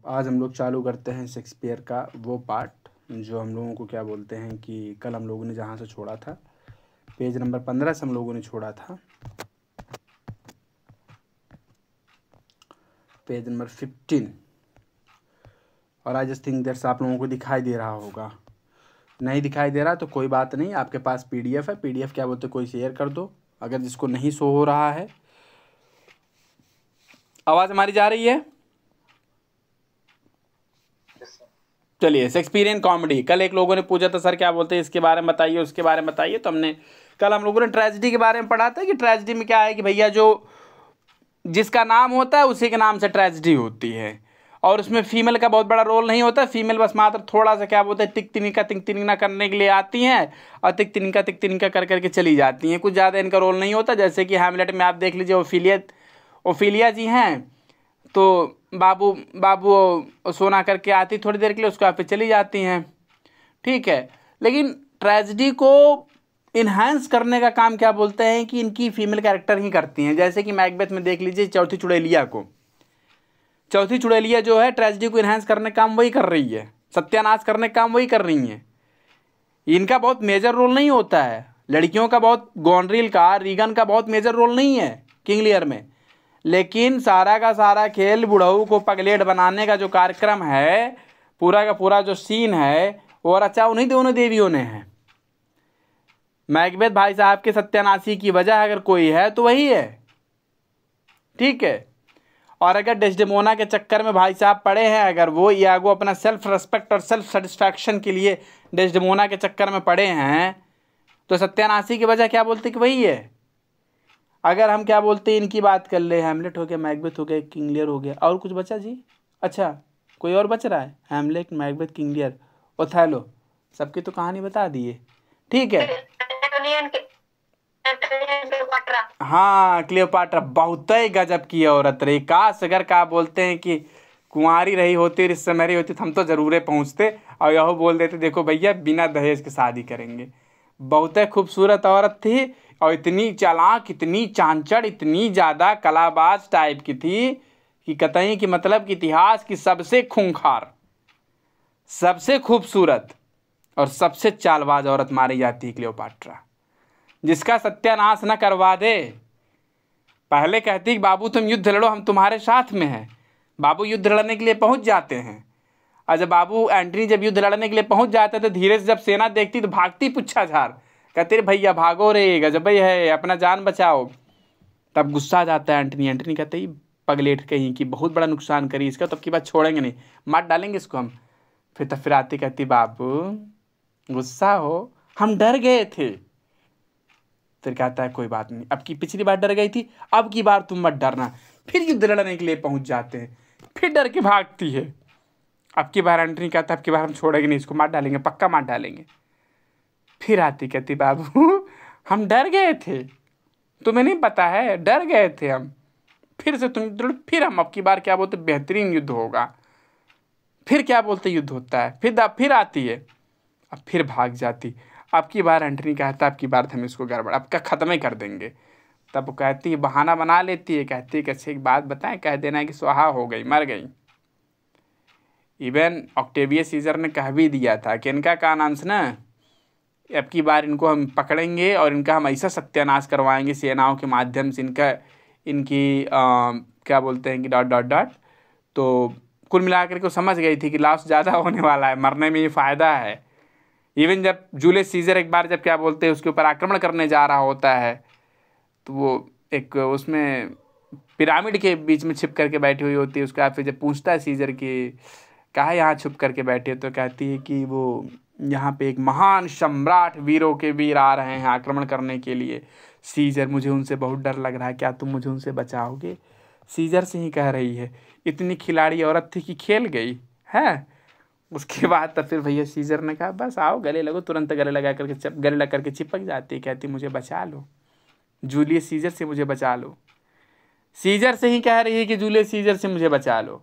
आज हम लोग चालू करते हैं शेक्सपियर का वो पार्ट जो हम लोगों को क्या बोलते हैं कि कल हम लोगों ने जहाँ से छोड़ा था, पेज नंबर 15 से हम लोगों ने छोड़ा था, पेज नंबर 15। और आई जस्ट थिंक दैट्स आप लोगों को दिखाई दे रहा होगा। नहीं दिखाई दे रहा तो कोई बात नहीं, आपके पास पीडीएफ है। पीडीएफ क्या बोलते, कोई शेयर कर दो अगर जिसको नहीं शो हो रहा है। आवाज़ हमारी जा रही है? चलिए, शेक्सपियरियन कॉमेडी। कल एक लोगों ने पूछा था सर क्या बोलते हैं इसके बारे में बताइए, उसके बारे में बताइए। तो हमने कल हम लोगों ने ट्रेजेडी के बारे में पढ़ा था कि ट्रेजेडी में क्या है कि भैया जो जिसका नाम होता है उसी के नाम से ट्रेजेडी होती है, और उसमें फीमेल का बहुत बड़ा रोल नहीं होता। फीमेल बस मात्र थोड़ा सा क्या बोलते हैं तिक तिनिका करने के लिए आती हैं और तिक तिनिका कर करके चली जाती हैं। कुछ ज़्यादा इनका रोल नहीं होता। जैसे कि हैमलेट में आप देख लीजिए, ओफिलिया जी हैं तो बाबू सोना करके आती थोड़ी देर के लिए, उसके बाद फिर चली जाती हैं, ठीक है। लेकिन ट्रेजेडी को इन्हांस करने का काम क्या बोलते हैं कि इनकी फीमेल कैरेक्टर ही करती हैं। जैसे कि मैकबेथ में देख लीजिए चौथी चुड़ैलिया जो है ट्रेजेडी को इन्हांस करने का काम वही कर रही है, सत्यानाश करने का काम वही कर रही हैं। इनका बहुत मेजर रोल नहीं होता है। लड़कियों का बहुत, गोनरिल का, रीगन का बहुत मेजर रोल नहीं है किंग लियर में। लेकिन सारा का सारा खेल बुढ़ऊ को पगलेट बनाने का जो कार्यक्रम है, पूरा का पूरा जो सीन है वो रचा उन्हीं दोनों देवियों ने है। मैकबेथ भाई साहब के सत्यानाशी की वजह अगर कोई है तो वही है, ठीक है। और अगर डेस्डेमोना के चक्कर में भाई साहब पड़े हैं, अगर वो यागो अपना सेल्फ रेस्पेक्ट और सेल्फ सेटिस्फैक्शन के लिए डेस्डेमोना के चक्कर में पड़े हैं, तो सत्यानाशी की वजह क्या बोलते कि वही है। अगर हम क्या बोलते इनकी बात कर ले, हैमलेट हो गया, मैकबेथ हो गया, किंग लियर हो गया, और कुछ बचा जी? अच्छा, कोई और बच रहा है? Hamlet, Macbeth, King Lear, Othello, सबकी तो कहानी बता दिए, ठीक है। हाँ, क्लियोपाट्रा बहुत ही गजब की औरत रही। काश अगर क्या बोलते हैं कि कुंवारी रही होती, रिश्ते में रही होती, तो हम तो जरूर पहुँचते और यह बोल देते देखो भैया बिना दहेज के शादी करेंगे। बहुत ही खूबसूरत औरत थी और इतनी चालाक, इतनी चांचड़, इतनी ज़्यादा कलाबाज टाइप की थी कि कतई कि मतलब कि इतिहास की सबसे खूंखार, सबसे खूबसूरत और सबसे चालबाज औरत मानी जाती है क्लियोपाट्रा, जिसका सत्यानाश न करवा दे। पहले कहती कि बाबू तुम युद्ध लड़ो, हम तुम्हारे साथ में हैं। बाबू युद्ध लड़ने के लिए पहुंच जाते हैं, और जब बाबू एंटनी जब युद्ध लड़ने के लिए पहुंच जाते तो धीरे से जब सेना देखती तो भागती पुच्छा झाड़, कहते भैया भागो रे, गजब है, अपना जान बचाओ। तब गुस्सा आ जाता है एंटनी। एंटनी कहते ही पगलेट कहीं कि बहुत बड़ा नुकसान करी इसका, तो अब की बात छोड़ेंगे नहीं, मार डालेंगे इसको हम। फिर आती कहती बाबू गुस्सा हो, हम डर गए थे। फिर कहता है कोई बात नहीं, अब की पिछली बार डर गई थी, अब की बार तुम मत डरना। फिर युद्ध लड़ने के लिए पहुंच जाते हैं, फिर डर के भागती है। अब की बार एंटनी कहता है अब की बार हम छोड़ेंगे नहीं इसको, मार डालेंगे, पक्का मार डालेंगे। फिर आती कहती बाबू हम डर गए थे, तुम्हें नहीं पता है, डर गए थे हम। फिर से तुम, फिर हम अब की बार क्या बोलते बेहतरीन युद्ध होगा। फिर क्या बोलते युद्ध होता है, फिर आती है, अब फिर भाग जाती। अब की बार एंटनी कहता अब की बार हम इसको गड़बड़ अब का ख़त्म ही कर देंगे। तब वो कहती है, बहाना बना लेती है, कहती है कि एक बात बताएं, कह देना है कि स्वाहा हो गई, मर गई। इवन ऑक्टेवियस सीजर ने कह भी दिया था कि इनका का नाम से ना, अब की बार इनको हम पकड़ेंगे और इनका हम ऐसा सत्यानाश करवाएंगे सेनाओं के माध्यम से, इनकी क्या बोलते हैं कि डॉट। तो कुल मिलाकर के समझ गई थी कि लॉस ज़्यादा होने वाला है, मरने में ये फ़ायदा है। इवन जब जूलियस सीजर एक बार जब क्या बोलते हैं उसके ऊपर आक्रमण करने जा रहा होता है, तो वो एक उसमें पिरामिड के बीच में छिप करके बैठी हुई होती है। उसका फिर जब पूछता है सीजर कि कहा यहाँ छुप करके बैठे, तो कहती है कि वो यहाँ पे एक महान सम्राट, वीरों के वीर आ रहे हैं आक्रमण करने के लिए। सीजर मुझे उनसे बहुत डर लग रहा है, क्या तुम मुझे उनसे बचाओगे? सीजर से ही कह रही है। इतनी खिलाड़ी औरत थी कि खेल गई है। उसके बाद तब फिर भैया सीजर ने कहा बस आओ गले लगो, तुरंत गले लग करके चिपक जाती, कहती मुझे बचा लो, जूलियस सीजर से मुझे बचा लो। सीजर से ही कह रही है कि जूलियस सीजर से मुझे बचा लो।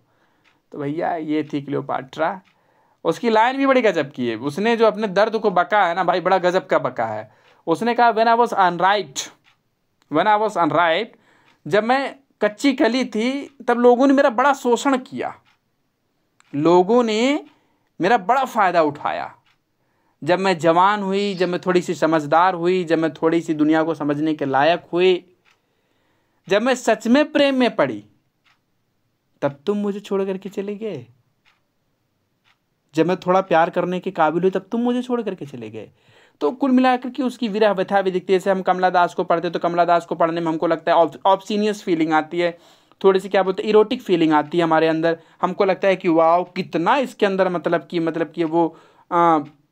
तो भैया ये थी क्लियोपाट्रा। उसकी लाइन भी बड़ी गजब की है। उसने जो अपने दर्द को बका है ना भाई, बड़ा गजब का बका है। उसने कहा व्हेन आई वाज अनराइट, जब मैं कच्ची कली थी तब लोगों ने मेरा बड़ा शोषण किया, लोगों ने मेरा बड़ा फ़ायदा उठाया। जब मैं जवान हुई, जब मैं थोड़ी सी समझदार हुई, जब मैं थोड़ी सी दुनिया को समझने के लायक हुई, जब मैं सच में प्रेम में पड़ी, तब तुम मुझे छोड़ करके चले गए। जब मैं थोड़ा प्यार करने के काबिल हुई, तब तुम मुझे छोड़ करके चले गए। तो कुल मिलाकर के उसकी विरह व्यथा भी दिखती है। जैसे हम कमला दास को पढ़ते तो कमला दास को पढ़ने में हमको लगता है ऑब्सीनियस फीलिंग आती है, थोड़ी सी क्या बोलते हैं इरोटिक फीलिंग आती है हमारे अंदर। हमको लगता है कि वाह कितना इसके अंदर मतलब कि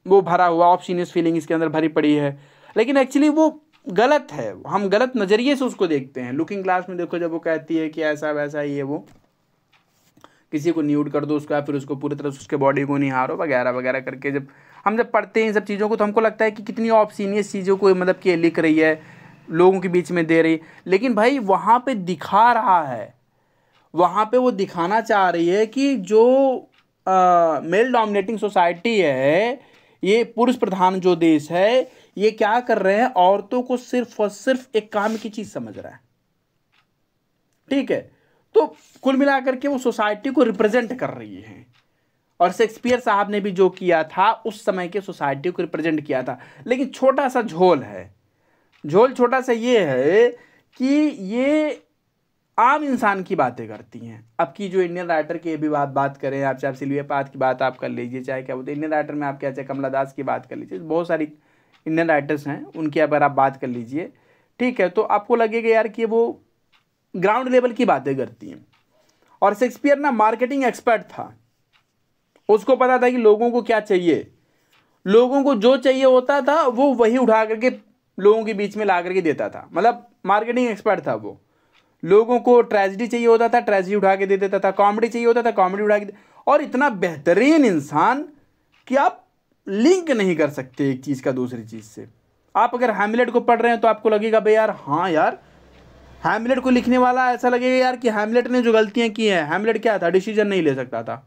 वो भरा हुआ ऑब्सीनियस फीलिंग इसके अंदर भरी पड़ी है। लेकिन एक्चुअली वो गलत है, हम गलत नज़रिए से उसको देखते हैं। लुकिंग ग्लास में देखो, जब वो कहती है कि ऐसा वैसा ये वो, किसी को न्यूड कर दो उसका, फिर उसको पूरी तरह से उसके बॉडी को निहारो वगैरह वगैरह करके, जब पढ़ते हैं इन सब चीज़ों को तो हमको लगता है कि कितनी ऑब्सीनियस चीज़ों को मतलब कि लिख रही है, लोगों के बीच में दे रही। लेकिन भाई वहाँ पे दिखा रहा है, वहाँ पे वो दिखाना चाह रही है कि जो मेल डोमिनेटिंग सोसाइटी है, ये पुरुष प्रधान जो देश है, ये क्या कर रहे हैं, औरतों को सिर्फ और सिर्फ एक काम की चीज़ समझ रहा है। ठीक है, तो कुल मिलाकर के वो सोसाइटी को रिप्रेजेंट कर रही है। और शेक्सपियर साहब ने भी जो किया था उस समय के सोसाइटी को रिप्रेजेंट किया था। लेकिन छोटा सा झोल है, झोल छोटा सा ये है कि ये आम इंसान की बातें करती हैं। अब की जो इंडियन राइटर की भी बात करें आप, चाहे सिल्विया पाथ की बात आप कर लीजिए, चाहे क्या बोलते हैं इंडियन राइटर में आप क्या चाहे कमला दास की बात कर लीजिए, बहुत सारी इंडियन राइटर्स हैं, उनकी अगर आप बात कर लीजिए, ठीक है, तो आपको लगेगा यार कि वो ग्राउंड लेवल की बातें करती हैं। और शेक्सपियर ना मार्केटिंग एक्सपर्ट था, उसको पता था कि लोगों को क्या चाहिए, लोगों को जो चाहिए होता था वो वही उठा करके लोगों के बीच में ला करके देता था। मतलब मार्केटिंग एक्सपर्ट था वो। लोगों को ट्रेजेडी चाहिए होता था, ट्रेजेडी उठा के दे देता था, कॉमेडी चाहिए होता था, कॉमेडी उठा के। और इतना बेहतरीन इंसान कि आप लिंक नहीं कर सकते एक चीज़ का दूसरी चीज़ से। आप अगर हैमलेट को पढ़ रहे हैं तो आपको लगेगा भाई यार, हाँ यार, हैमलेट को लिखने वाला ऐसा लगेगा यार कि हैमलेट ने जो गलतियां की हैं, हैमलेट क्या था, डिसीजन नहीं ले सकता था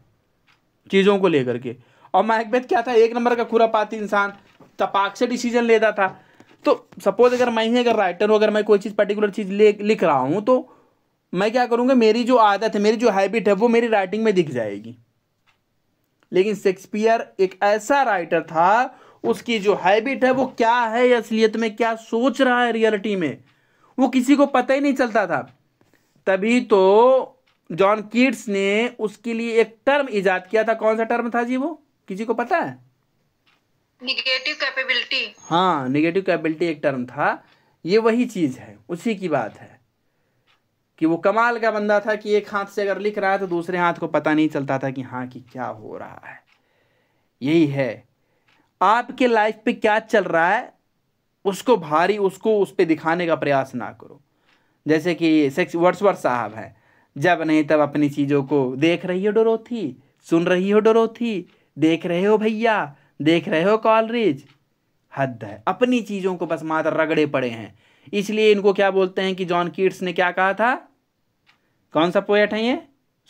चीज़ों को लेकर के। और मैकबेथ क्या था, एक नंबर का खुरापाती इंसान, तपाक से डिसीजन लेता था। तो सपोज अगर मैं ही अगर राइटर हूँ, अगर मैं कोई चीज़ पर्टिकुलर चीज़ लिख रहा हूँ, तो मैं क्या करूँगा, मेरी जो आदत है, मेरी जो हैबिट है, वो मेरी राइटिंग में दिख जाएगी। लेकिन शेक्सपियर एक ऐसा राइटर था, उसकी जो हैबिट है वो क्या है, असलियत में क्या सोच रहा है, रियलिटी में वो किसी को पता ही नहीं चलता था। तभी तो जॉन कीट्स ने उसके लिए एक टर्म इजाद किया था। कौन सा टर्म था जी वो, किसी को पता है? Negative capability. हाँ, निगेटिव कैपेबिलिटी एक टर्म था। ये वही चीज है, उसी की बात है कि वो कमाल का बंदा था कि एक हाथ से अगर लिख रहा है तो दूसरे हाथ को पता नहीं चलता था कि हाँ कि क्या हो रहा है। यही है, आपके लाइफ पे क्या चल रहा है उसको भारी, उसको उस पर दिखाने का प्रयास ना करो। जैसे कि वर्ड्सवर्थ साहब है, जब नहीं तब अपनी चीज़ों को देख रही हो डोरोथी, सुन रही हो डोरोथी, देख रहे हो भैया, देख रहे हो कॉलरेज। हद है, अपनी चीज़ों को बस मात्र रगड़े पड़े हैं। इसलिए इनको क्या बोलते हैं कि जॉन कीट्स ने क्या कहा था, कौन सा पोएट है ये,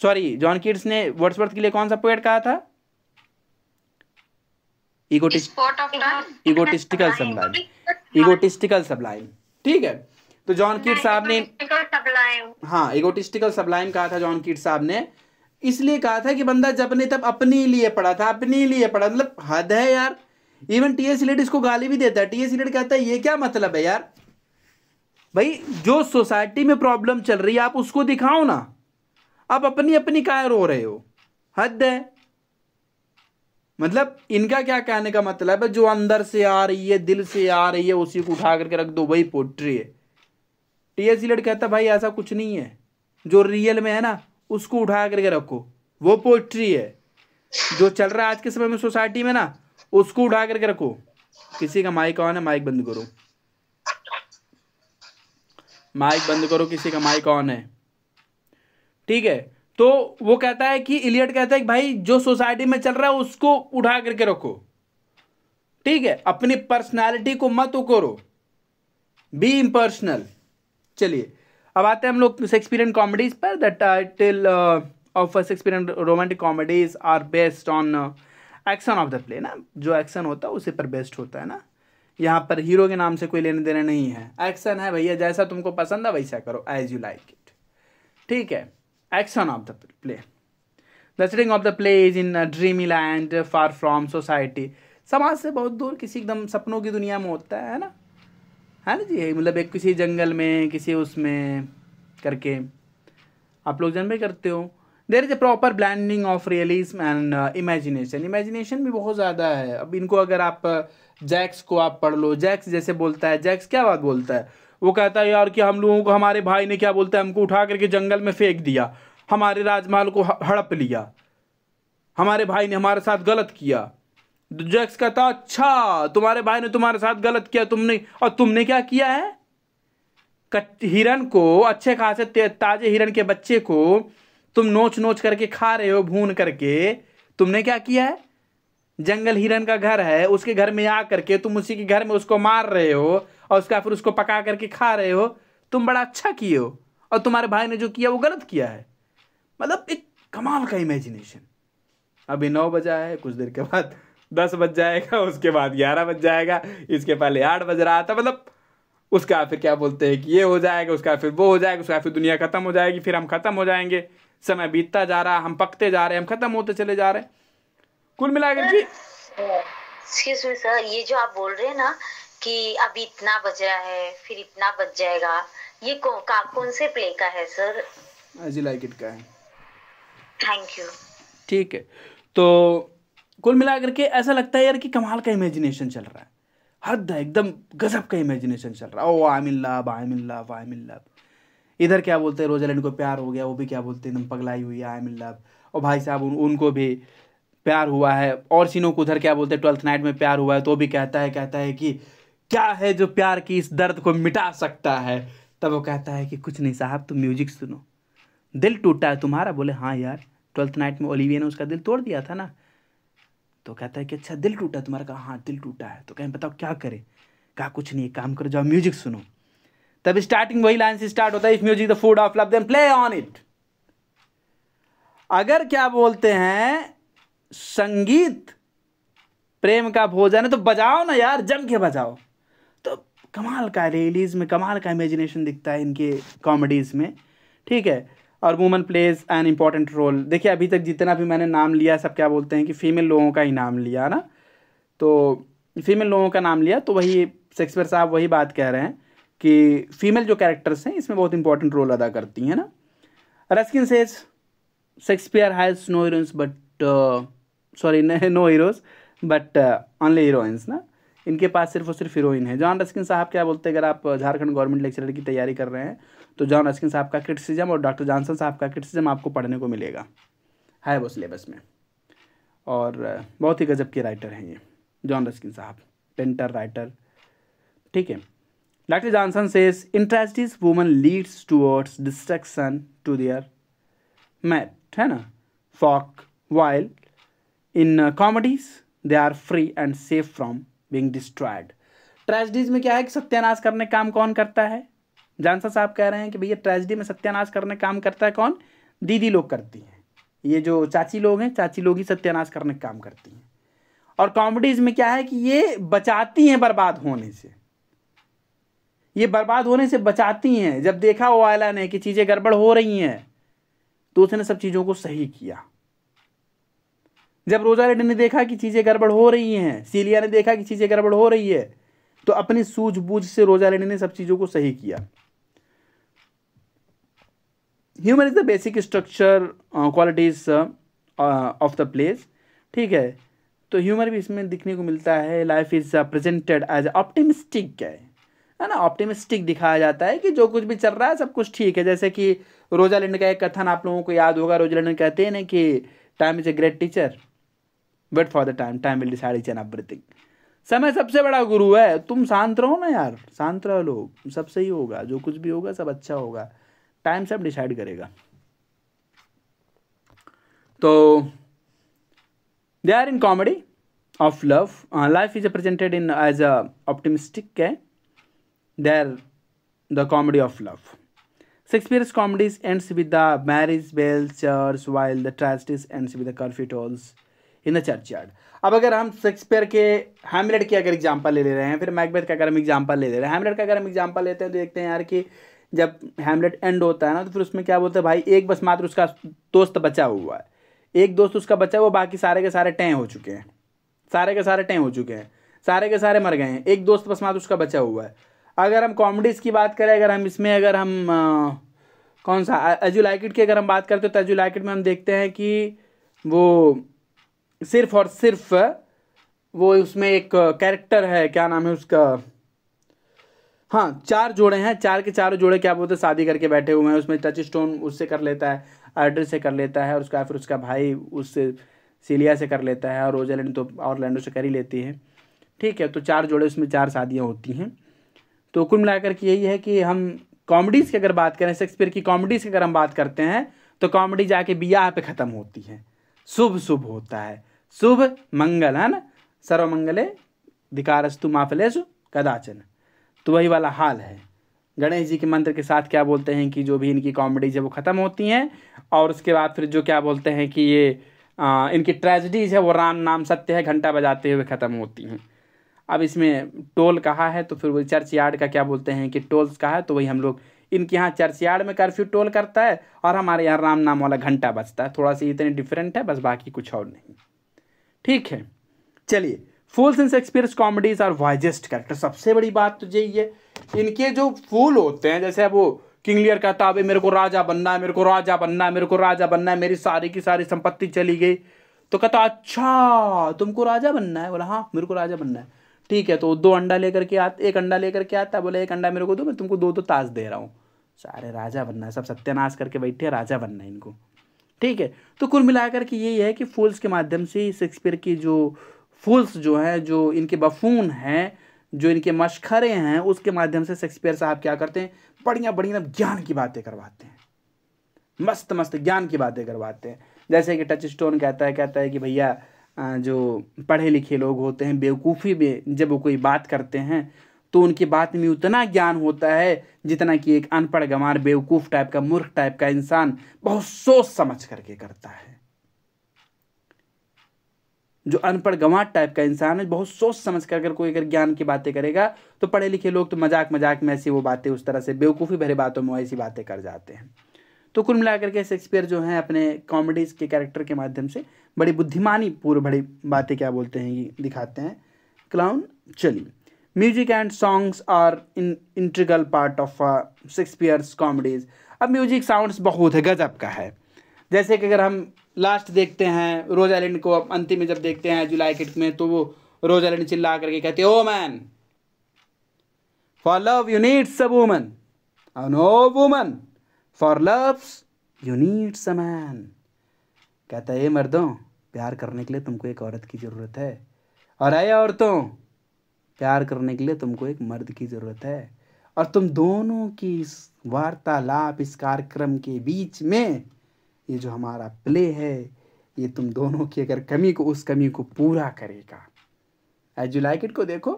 सॉरी जॉन कीट्स ने वर्ड्सवर्थ के लिए कौन सा पोएट कहा था? Egotistical सबलाइन, egotistical सबलाइन। ठीक है, तो जॉन कीट्स साहब ने, हाँ, इगोटिस्टिकल सबलाइन कहा था जॉन कीट्स साहब ने। इसलिए कहा था कि बंदा जब ने तब अपने लिए पढ़ा था, अपने लिए पढ़ा। मतलब हद है यार। इवन टी एस इलियट इसको गाली भी देता है। टी एस इलियट कहता है ये क्या मतलब है यार, भाई जो सोसाइटी में प्रॉब्लम चल रही है आप उसको दिखाओ ना, आप अपनी अपनी काहे रो रहे हो, हद है। मतलब इनका क्या कहने का मतलब है, जो अंदर से आ रही है, दिल से आ रही है, उसी को उठा करके रख दो, वही पोट्री है। टी एस इलियट कहता भाई ऐसा कुछ नहीं है, जो रियल में है ना उसको उठा करके रखो, वो पोट्री है। जो चल रहा है आज के समय में सोसाइटी में ना, उसको उठा करके रखो। किसी का माइक ऑन है, माइक बंद करो, माइक बंद करो, किसी का माइक ऑन है, ठीक है। तो वो कहता है कि इलियट कहता है कि भाई जो सोसाइटी में चल रहा है उसको उठा करके रखो, ठीक है, अपनी पर्सनालिटी को मत करो, बी इम्पर्सनल। चलिए अब आते हैं हम लोग शेक्सपियरियन कॉमेडीज पर। The title of Shakespearean romantic comedies are based on action of the play ना, जो एक्शन होता है उसी पर बेस्ड होता है ना। यहाँ पर हीरो के नाम से कोई लेने देने नहीं है, एक्शन है भैया, जैसा तुमको पसंद है वैसा करो, एज यू लाइक इट, ठीक है, action of the play. The setting of the play is in dreamy land far from society, समाज से बहुत दूर किसी एकदम सपनों की दुनिया में होता है ना, है ना जी, मतलब एक किसी जंगल में किसी उसमें करके आप लोग जन्म करते हो। There is a proper blending of realism and imagination, imagination भी बहुत ज़्यादा है। अब इनको अगर आप जैक्स को आप पढ़ लो, जैक्स जैसे बोलता है, जैक्स क्या बात बोलता है, वो कहता है यार कि हम लोगों को हमारे भाई ने क्या बोलता है, हमको उठा करके जंगल में फेंक दिया, हमारे राजमहल को हड़प लिया, हमारे भाई ने हमारे साथ गलत किया। जैक्स कहता अच्छा तुम्हारे भाई ने तुम्हारे साथ गलत किया, तुमने, और तुमने क्या किया है, हिरन को, अच्छे खासे ताजे हिरन के बच्चे को तुम नोच नोच करके खा रहे हो, भून करके। तुमने क्या किया है, जंगल हिरन का घर है, उसके घर में आ करके तुम उसी के घर में उसको मार रहे हो और उसका फिर उसको पका करके खा रहे हो। तुम बड़ा अच्छा किए हो, और तुम्हारे भाई ने जो किया वो गलत किया है। मतलब एक कमाल का इमेजिनेशन। अभी 9 बजा है, कुछ देर के बाद 10 बज जाएगा, उसके बाद 11 बज जाएगा, इसके पहले 8 बज रहा था। मतलब उसका फिर क्या बोलते हैं कि ये हो जाएगा, उसका फिर वो हो जाएगा, उसका फिर दुनिया खत्म हो जाएगी, फिर हम खत्म हो जाएंगे। समय बीतता जा रहा, हम पकते जा रहे हैं, हम खत्म होते चले जा रहे हैं। कुल मिलाकर के एक्सक्यूज मी सर, ये जो आप बोल रहे हैं ना कि अभी इतना बज रहा है फिर इतना बज जाएगा, ये कौन से प्ले का है sir? As you like it का है। Thank you. ठीक है, तो कुल मिलाकर के ऐसा लगता है यार कि कमाल का इमेजिनेशन चल रहा है, हद है, एकदम गजब का इमेजिनेशन चल रहा है। Oh I am in love, I am in love, I am in love. इधर क्या बोलते हैं, रोजालिंड को प्यार हो गया, वो भी क्या बोलते हैं, एकदम पगलाई हुई है, आई एम इन लव। और भाई साहब उनको भी प्यार हुआ है, और सीनों को उधर क्या बोलते हैं, 12th नाइट में प्यार हुआ है, तो भी कहता है कि क्या है जो प्यार की इस दर्द को मिटा सकता है। तब वो कहता है कि कुछ नहीं साहब, तुम म्यूजिक सुनो, दिल टूटा है तुम्हारा। बोले हाँ यार, 12th नाइट में ओलिविया ने उसका दिल तोड़ दिया था ना। तो कहता है कि अच्छा दिल टूटा है तुम्हारा। कहा हाँ दिल टूटा है। तो कहें बताओ क्या करे। कहा कुछ नहीं, काम करो, जाओ म्यूजिक सुनो। तब स्टार्टिंग वही लाइन से स्टार्ट होता है, if music the food of love then play on it. अगर क्या बोलते हैं संगीत प्रेम का भोजन है तो बजाओ ना यार, जम के बजाओ। तो कमाल का रिलीज में कमाल का इमेजिनेशन दिखता है इनके कॉमेडीज में, ठीक है। और woman plays an important role. देखिए अभी तक जितना भी मैंने नाम लिया सब क्या बोलते हैं कि फीमेल लोगों का ही नाम लिया ना, तो फीमेल लोगों का नाम लिया, तो वही शेक्सपियर साहब वही बात कह रहे हैं कि फीमेल जो कैरेक्टर्स हैं इसमें बहुत इंपॉर्टेंट रोल अदा करती हैं ना। Ruskin says Shakespeare has no heroines but sorry no heroes but only heroines ना, इनके पास सिर्फ और सिर्फ हीरोइन है। जॉन रस्किन साहब क्या बोलते हैं, अगर आप झारखंड गवर्नमेंट लेक्चरर की तैयारी कर रहे हैं तो जॉन रस्किन साहब का क्रिटिसिज्म और डॉक्टर जॉनसन साहब का क्रिटिसिज्म आपको पढ़ने को मिलेगा, है वो सिलेबस में। और बहुत ही गजब के राइटर हैं ये जॉन रस्किन साहब, पेंटर राइटर, ठीक है। Doctor Johnson says in tragedies woman leads towards destruction to their mate, है ना, folk, while in comedies they are free and safe from being destroyed. Tragedies में क्या है कि सत्यानाश करने काम कौन करता है? जॉनसन साहब कह रहे हैं कि भैया ट्रेजेडी में सत्यानाश करने काम करता है कौन? दीदी लोग करती हैं, ये जो चाची लोग हैं, चाची लोग ही सत्यानाश करने का काम करती हैं। और कॉमेडीज में क्या है कि ये बचाती हैं बर्बाद होने से, ये बर्बाद होने से बचाती हैं। जब देखा वो वाला ने कि चीज़ें गड़बड़ हो रही हैं तो उसने सब चीज़ों को सही किया। जब रोजालिंड ने देखा कि चीज़ें गड़बड़ हो रही हैं, सीलिया ने देखा कि चीज़ें गड़बड़ हो रही है, तो अपनी सूझबूझ से रोजालिंड ने सब चीज़ों को सही किया। Humour is the basic structure qualities of the place, ठीक है। तो ह्यूमर भी इसमें दिखने को मिलता है। Life is presented as optimistic, है ना, ऑप्टिमिस्टिक दिखाया जाता है कि जो कुछ भी चल रहा है सब कुछ ठीक है। जैसे कि रोजालिंड का एक कथन आप लोगों को याद होगा, रोजालिंड कहते हैं ना कि time is a great teacher but for the time will decide each and everything. समय सबसे बड़ा गुरु है, तुम शांत रहो ना यार, शांत रहो लोग, सब सही होगा, जो कुछ भी होगा सब अच्छा होगा, टाइम सब डिसाइड करेगा। तो they are in comedy of love, life is presented in as a optimistic है, they are the comedy of love. Shakespeare's comedies ends with the marriage bells, church, while the tragedies ends with the curfew tolls in the churchyard. अब अगर हम Shakespeare के Hamlet की अगर example ले रहे हैं, फिर मैकबेथ का अगर हम एग्जांपल ले रहे हैं, हैमलेट का अगर हम एग्जांपल लेते हैं तो देखते हैं यार कि जब हैमलेट एंड होता है ना तो फिर उसमें क्या बोलते हैं, भाई एक बस मात्र उसका दोस्त बचा हुआ है, एक दोस्त उसका बचा वो, बाकी सारे के सारे टैं हो चुके हैं, सारे के सारे टैं हो चुके हैं, सारे के सारे मर गए हैं, एक दोस्त बस मात्र उसका बचा हुआ है। अगर हम कॉमेडीज़ की बात करें, अगर हम इसमें अगर हम कौन सा एज यू लाइक इट की अगर हम बात करते हो तो एज यू लाइक इट में हम देखते हैं कि वो सिर्फ और सिर्फ वो उसमें एक कैरेक्टर है, क्या नाम है उसका, हाँ 4 जोड़े हैं, 4 के चारों जोड़े क्या बोलते हैं शादी करके बैठे हुए हैं। उसमें टच स्टोन उससे कर लेता है, आर्ड्रे से कर लेता है, और उसका फिर उसका भाई उससे सीलिया से कर लेता है, और रोजालिंड तो ऑरलैंडो से कर ही लेती है। ठीक है, तो 4 जोड़े, उसमें 4 शादियाँ होती हैं। तो कुल मिलाकर के यही है कि हम कॉमेडीज़ की अगर बात करें, शेक्सपियर की कॉमेडीज़ की अगर हम बात करते हैं तो कॉमेडी जाके बियाह पे ख़त्म होती है, शुभ शुभ होता है, शुभ मंगल है ना, सर्वमंगले धिकारस्तु मा फलेषु कदाचन। तो वही वाला हाल है। गणेश जी के मंत्र के साथ क्या बोलते हैं कि जो भी इनकी कॉमेडीज है वो ख़त्म होती हैं, और उसके बाद फिर जो क्या बोलते हैं कि ये इनकी ट्रेजेडीज है वो राम नाम सत्य है घंटा बजाते हुए ख़त्म होती हैं। अब इसमें टोल कहा है तो फिर वही चर्च यार्ड का क्या बोलते हैं कि टोल्स कहा है, तो वही हम लोग इनके यहाँ चर्च यार्ड में कर्फ्यू टोल करता है, और हमारे यहाँ राम नाम वाला घंटा बजता है। थोड़ा सा इतने डिफरेंट है बस, बाकी कुछ और नहीं। ठीक है, चलिए fools in Shakespeare's comedies are wisest character. सबसे बड़ी बात तो यही है, इनके जो फूल होते हैं, जैसे अब वो किंग लियर कहता है मेरे को राजा बनना है, मेरे को राजा बनना है, मेरे को राजा बनना है, मेरी सारी की सारी संपत्ति चली गई, तो कहता अच्छा तुमको राजा बनना है, बोला हाँ मेरे को राजा बनना है। ठीक है, तो 2 अंडा लेकर के आता, 1 अंडा लेकर के आता, बोले 1 अंडा मेरे को दो, मैं तुमको 2 ताज दे रहा हूँ। सारे राजा बनना है, सब सत्यानाश करके बैठे, राजा बनना है इनको। ठीक है, तो कुल मिलाकर के यही है कि फूल्स के माध्यम से शेक्सपियर की जो फूल्स जो हैं, जो इनके बफून हैं, जो इनके मशखरे हैं, उसके माध्यम से शेक्सपियर साहब क्या करते हैं, बढ़िया बढ़िया ज्ञान की बातें करवाते हैं, मस्त मस्त ज्ञान की बातें करवाते हैं। जैसे कि टच स्टोन कहता है कि भैया जो पढ़े लिखे लोग होते हैं बेवकूफ़ी में जब वो कोई बात करते हैं तो उनकी बात में उतना ज्ञान होता है जितना कि एक अनपढ़ गंवार बेवकूफ़ टाइप का मूर्ख टाइप का इंसान बहुत सोच समझ करके करता है। जो अनपढ़ गंवार टाइप का इंसान है बहुत सोच समझ कर अगर कोई अगर ज्ञान की बातें करेगा, तो पढ़े लिखे लोग तो मजाक मजाक में ऐसी वो बातें उस तरह से बेवकूफ़ी भरे बातों में ऐसी बातें कर जाते हैं। तो कुल मिलाकर के शेक्सपियर जो हैं अपने कॉमेडीज़ के कैरेक्टर के माध्यम से बड़ी बुद्धिमानी पूर्व बड़ी बातें क्या बोलते हैं ये दिखाते हैं। क्लाउन, चलिए music and songs are integral part of Shakespeare's comedies. अब म्यूजिक साउंड्स बहुत है गजब का है। जैसे कि अगर हम लास्ट देखते हैं रोजालिंड को, अंतिम में जब देखते हैं जुलाई किट में, तो वो रोजालिंड चिल्ला करके कहते हैं oh man for love you needs a woman and oh woman for loves you needs a man. कहता है मर्दों प्यार करने के लिए तुमको एक औरत की ज़रूरत है, और आए औरतों प्यार करने के लिए तुमको एक मर्द की ज़रूरत है, और तुम दोनों की इस वार्तालाप इस कार्यक्रम के बीच में ये जो हमारा प्ले है ये तुम दोनों की अगर कमी को उस कमी को पूरा करेगा। एज यू लाइक इट को देखो,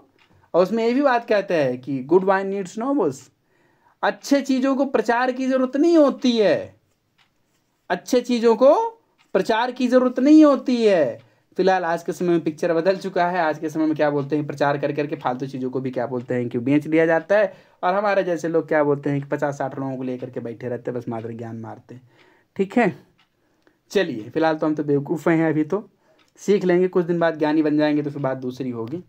और उसमें ये भी बात कहता है कि गुड वाइन नीड्स नो बस, अच्छे चीज़ों को प्रचार की ज़रूरत नहीं होती है, अच्छे चीज़ों को प्रचार की ज़रूरत नहीं होती है। फिलहाल आज के समय में पिक्चर बदल चुका है, आज के समय में क्या बोलते हैं प्रचार कर करके फालतू चीज़ों को भी क्या बोलते हैं कि बेच दिया जाता है, और हमारे जैसे लोग क्या बोलते हैं कि 50-60 लोगों को लेकर के बैठे रहते हैं, बस मात्र ज्ञान मारते हैं। ठीक है, चलिए फिलहाल तो हम तो बेवकूफ़ हैं, अभी तो सीख लेंगे, कुछ दिन बाद ज्ञानी बन जाएंगे तो फिर बात दूसरी होगी।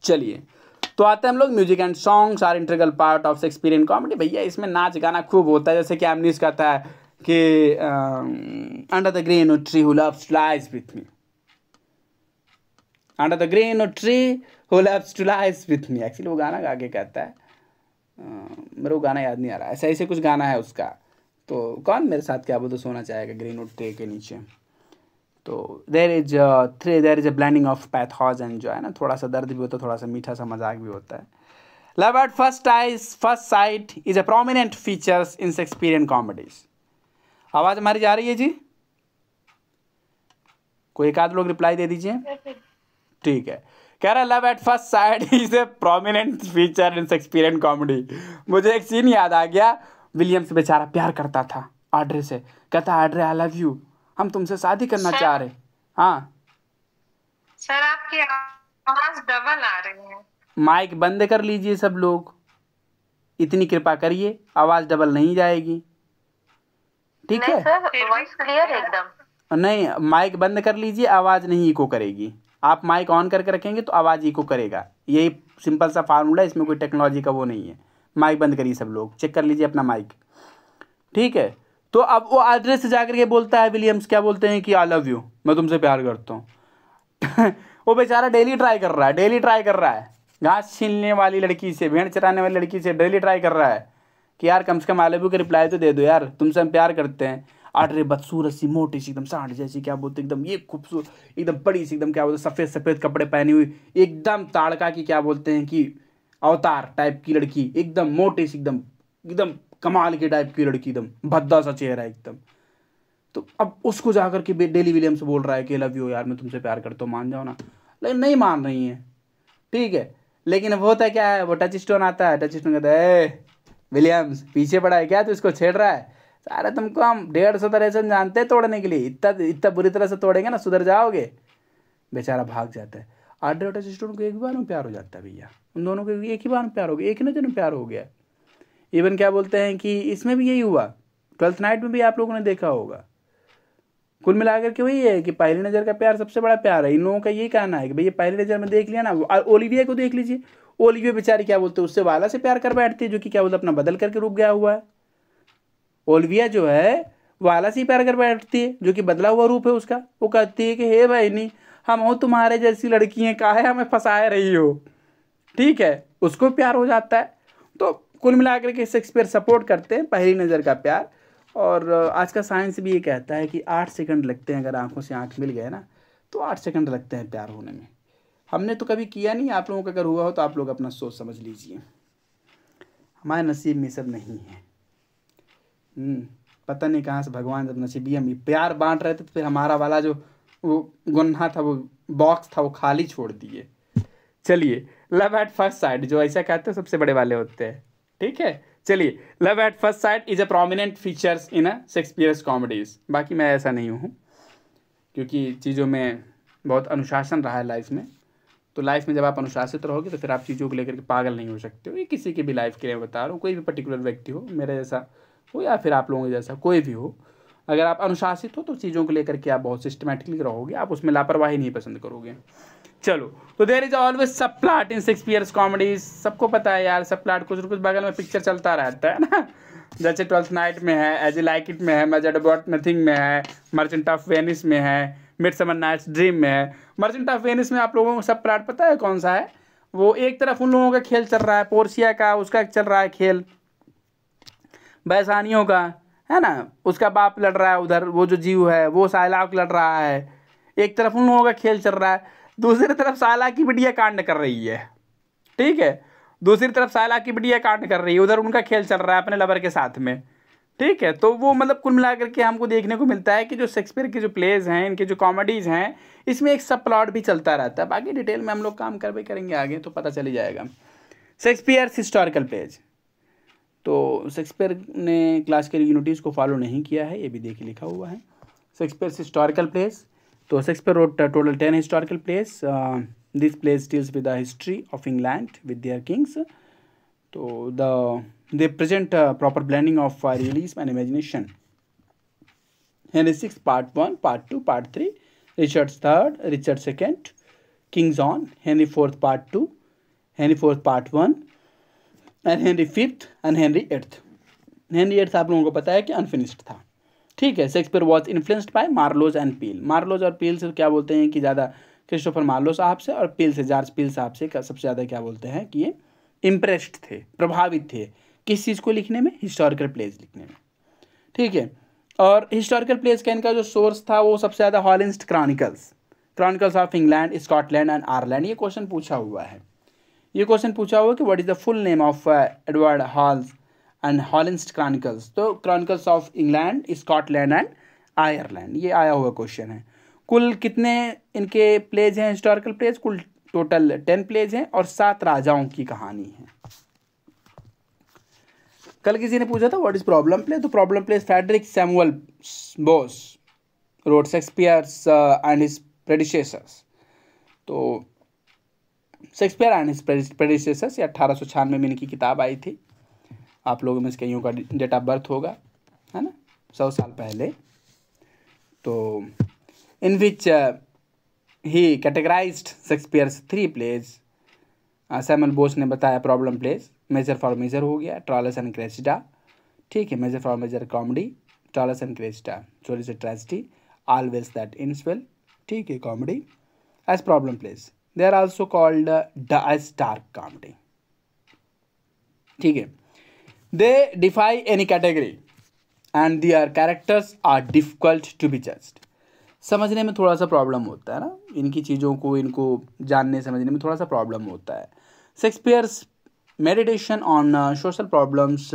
चलिए तो आते हैं हम लोग music and songs are integral part of Shakespearean comedy. भैया इसमें नाच गाना खूब होता है, जैसे कि एमनीस कहता है कि under the green tree who loves to lies with me, under the green tree who loves to lies with me. Actually वो गाना गा के कहता है, मेरे को गाना याद नहीं आ रहा, ऐसा ऐसे कुछ गाना है उसका, तो कौन मेरे साथ क्या बोलते सोना चाहेगा ग्रीन ट्री के नीचे। तो there is a blending of pathos and जो है ना, थोड़ा सा दर्द भी होता है, थोड़ा सा मीठा सा मजाक भी होता है। Love at first sight is a prominent features in Shakespearean comedies. आवाज़ हमारी जा रही है जी? कोई एक आध लोग रिप्लाई दे दीजिए। ठीक है, कह रहा है love at first sight is a prominent feature in Shakespearean comedy. मुझे एक सीन याद आ गया, विलियम से बेचारा प्यार करता था आड्रे से, कहता आड्रे आई लव यू, हम तुमसे शादी करना चाह रहे। हाँ सर आपकी आवाज डबल आ रही है। माइक बंद कर लीजिए सब लोग, इतनी कृपा करिए, आवाज डबल नहीं जाएगी। ठीक है सर वॉइस क्लियर है एकदम। नहीं, माइक बंद कर लीजिए, आवाज़ नहीं इको करेगी। आप माइक ऑन करके रखेंगे तो आवाज़ इको करेगा। यही सिंपल सा फार्मूला है, इसमें कोई टेक्नोलॉजी का वो नहीं है। माइक बंद करिए सब लोग, चेक कर लीजिए अपना माइक, ठीक है। तो अब वो एड्रेस से जाकर के बोलता है विलियम्स, क्या बोलते हैं कि आई लव यू, मैं तुमसे प्यार करता हूँ। वो बेचारा डेली ट्राई कर रहा है, डेली ट्राई कर रहा है, घास छीलने वाली लड़की से, भेड़ चराने वाली लड़की से डेली ट्राई कर रहा है कि यार कम से कम आई लव यू का रिप्लाई तो दे दो यार, तुमसे हम प्यार करते हैं। अरे बदसूरत सी, मोटी सी, एकदम सांड जैसी, क्या बोलते एकदम ये खूबसूरत, एकदम बड़ी सी, एकदम क्या बोलते सफ़ेद सफ़ेद कपड़े पहनी हुई, एकदम ताड़का की क्या बोलते हैं कि अवतार टाइप की लड़की, एकदम मोटी सी, एकदम एकदम कमाल के टाइप की लड़की, एकदम भद्दा सा चेहरा एकदम। तो अब उसको जाकर के डेली विलियम्स बोल रहा है कि लव यू यार, मैं तुमसे प्यार करता हूँ, मान जाओ ना। लेकिन नहीं मान रही है, ठीक है। लेकिन अब होता क्या है, वो टच स्टोन आता है, टच स्टोन कहता है विलियम्स पीछे पड़ा है क्या, तो इसको छेड़ रहा है, सारा तुमको हम 150 तरह से जानते हैं तोड़ने के लिए, इतना इतना बुरी तरह से तोड़ेंगे ना सुधर जाओगे। बेचारा भाग जाता है। आर्डर टच स्टोन को एक बार में प्यार हो जाता है भैया, उन दोनों को एक ही बार में प्यार हो गया, एक ही नजर में प्यार हो गया। इवन क्या बोलते हैं कि इसमें भी यही हुआ, 12th नाइट में भी आप लोगों ने देखा होगा। कुल मिलाकर के वही है कि पहली नज़र का प्यार सबसे बड़ा प्यार है। इन लोगों का यही कहना है कि भैया पहली नज़र में देख लिया ना। ओलिविया को देख लीजिए, ओलिविया बेचारी क्या बोलते हैं उससे वाला से प्यार कर बैठती है, जो कि क्या बोलते अपना बदल करके रुक गया हुआ है। ओलिविया जो है वाला से ही प्यार कर बैठती है, जो कि बदला हुआ रूप है उसका। वो कहती है कि हे भाई नहीं, हम हो तुम्हारे जैसी लड़की हैं, काहे हमें फंसाए रही हो, ठीक है, उसको प्यार हो जाता है। तो कुल मिलाकर के शेक्सपियर सपोर्ट करते हैं पहली नज़र का प्यार। और आज का साइंस भी ये कहता है कि 8 सेकंड लगते हैं, अगर आंखों से आंख मिल गए ना तो 8 सेकंड लगते हैं प्यार होने में। हमने तो कभी किया नहीं, आप लोगों का अगर हुआ हो तो आप लोग अपना सोच समझ लीजिए। हमारे नसीब में सब नहीं है। पता नहीं कहाँ से भगवान जब नसीबी हम प्यार बांट रहे थे तो फिर हमारा वाला जो वो गुन्हा था, वो बॉक्स था, वो खाली छोड़ दिए। चलिए, लव एट फर्स्ट साइट जो ऐसा कहते हैं सबसे बड़े वाले होते हैं, ठीक है। चलिए, love at first sight is a prominent features in a Shakespeare's comedies. बाकी मैं ऐसा नहीं हूँ, क्योंकि चीज़ों में बहुत अनुशासन रहा है लाइफ में। तो लाइफ में जब आप अनुशासित रहोगे तो फिर आप चीज़ों को लेकर के पागल नहीं हो सकते हो। ये किसी की भी लाइफ के लिए बता रहा हूँ, कोई भी पर्टिकुलर व्यक्ति हो, मेरे जैसा हो या फिर आप लोगों के जैसा कोई भी हो, अगर आप अनुशासित हो तो चीज़ों को लेकर के आप बहुत सिस्टमेटिकली रहोगे, आप उसमें लापरवाही नहीं पसंद करोगे। चलो, तो देयर इज ऑलवेज सब प्लाट इन शेक्सपियर्स कॉमेडीज। सबको पता है यार, सब प्लाट कुछ न कुछ बगल में पिक्चर चलता रहता है ना। जैसे 12th नाइट में है, एज यू लाइक इट में है, मैड अबाउट नथिंग में है, मर्चेंट ऑफ वेनिस में है, मिडसमर नाइट्स ड्रीम में है। मर्चेंट ऑफ वेनिस में आप लोगों को सब प्लाट पता है कौन सा है? वो एक तरफ उन लोगों का खेल चल रहा है, पोर्शिया का, उसका चल रहा है खेल बैसानियों का, है ना, उसका बाप लड़ रहा है उधर, वो जो जीव है वो साइलाक लड़ रहा है। एक तरफ उन लोगों का खेल चल रहा है, दूसरी तरफ साला की बिटिया कांड कर रही है, ठीक है। दूसरी तरफ साला की बिटिया कांड कर रही है, उधर उनका खेल चल रहा है अपने लवर के साथ में, ठीक है। तो वो मतलब कुल मिलाकर के हमको देखने को मिलता है कि जो शेक्सपियर के जो प्लेज हैं, इनके जो कॉमेडीज़ हैं, इसमें एक सब प्लॉट भी चलता रहता है। बाकी डिटेल में हम लोग काम कर भी करेंगे आगे तो पता चल ही जाएगा। शेक्सपियर्स हिस्टोरिकल प्लेज, तो शेक्सपियर ने क्लासिकल यूनिटीज़ को फॉलो नहीं किया है, ये भी देखिए लिखा हुआ है। शेक्सपियर्स हिस्टोरिकल प्लेज, तो Shakespeare wrote total 10 historical plays. This plays deals with the history of England with their kings. तो they present a proper blending of realism and imagination. Henry VI part 1, part 2, part 3, Richard III, Richard II, King John, Henry IV part 2, Henry IV part 1, and Henry V and Henry VIII. Henry VIII आप लोगों को पता है कि unfinished था, ठीक है। Shakespeare was influenced by Marlowe's and peel. Marlowe's और पील से क्या बोलते हैं कि ज़्यादा क्रिस्टोफर मार्लो साहब से, और पील से जॉर्ज पील साहब से सबसे ज़्यादा क्या बोलते हैं कि ये इम्प्रेस्ड थे, प्रभावित थे। किस चीज़ को लिखने में? हिस्टोरिकल प्लेज लिखने में, ठीक है। और हिस्टोरिकल प्लेज का इनका जो सोर्स था वो सबसे ज़्यादा Holinshed's chronicles of England, Scotland and Ireland. ये क्वेश्चन पूछा हुआ है, कि what is the full name of Edward Hall's and Holinshed's chronicles. तो chronicles of England, Scotland and Ireland, ये आया हुआ क्वेश्चन है। कुल कितने इनके प्लेज हैं हिस्टोरिकल प्लेज? कुल टोटल 10 प्लेज हैं और 7 राजाओं की कहानी है। कल किसी ने पूछा था व्हाट इज प्रॉब्लम प्ले, तो problem play Frederick Samuel Boas wrote Shakespeare's and his predecessors. तो शेक्सपियर एंड हिज प्रेडिसेसर्स, ये 1896 में इनकी किताब आई थी। आप लोगों में से कईयों का डेट ऑफ बर्थ होगा, है ना, 100 साल पहले। तो in which he categorized Shakespeare's 3 plays. Samuel Boas ने बताया problem plays, measure for measure हो गया, ट्रॉलस एंड क्रेसिडा, ठीक है, measure for measure comedy, Troilus and Cressida, चोरी से tragedy, all's well that ends well, ठीक है, comedy as problem plays. They are also called as dark comedy, ठीक है. They defy any category and their characters are difficult to be judged. समझने में थोड़ा सा प्रॉब्लम होता है ना, इनकी चीज़ों को, इनको जानने समझने में थोड़ा सा प्रॉब्लम होता है. Shakespeare's meditation on social problems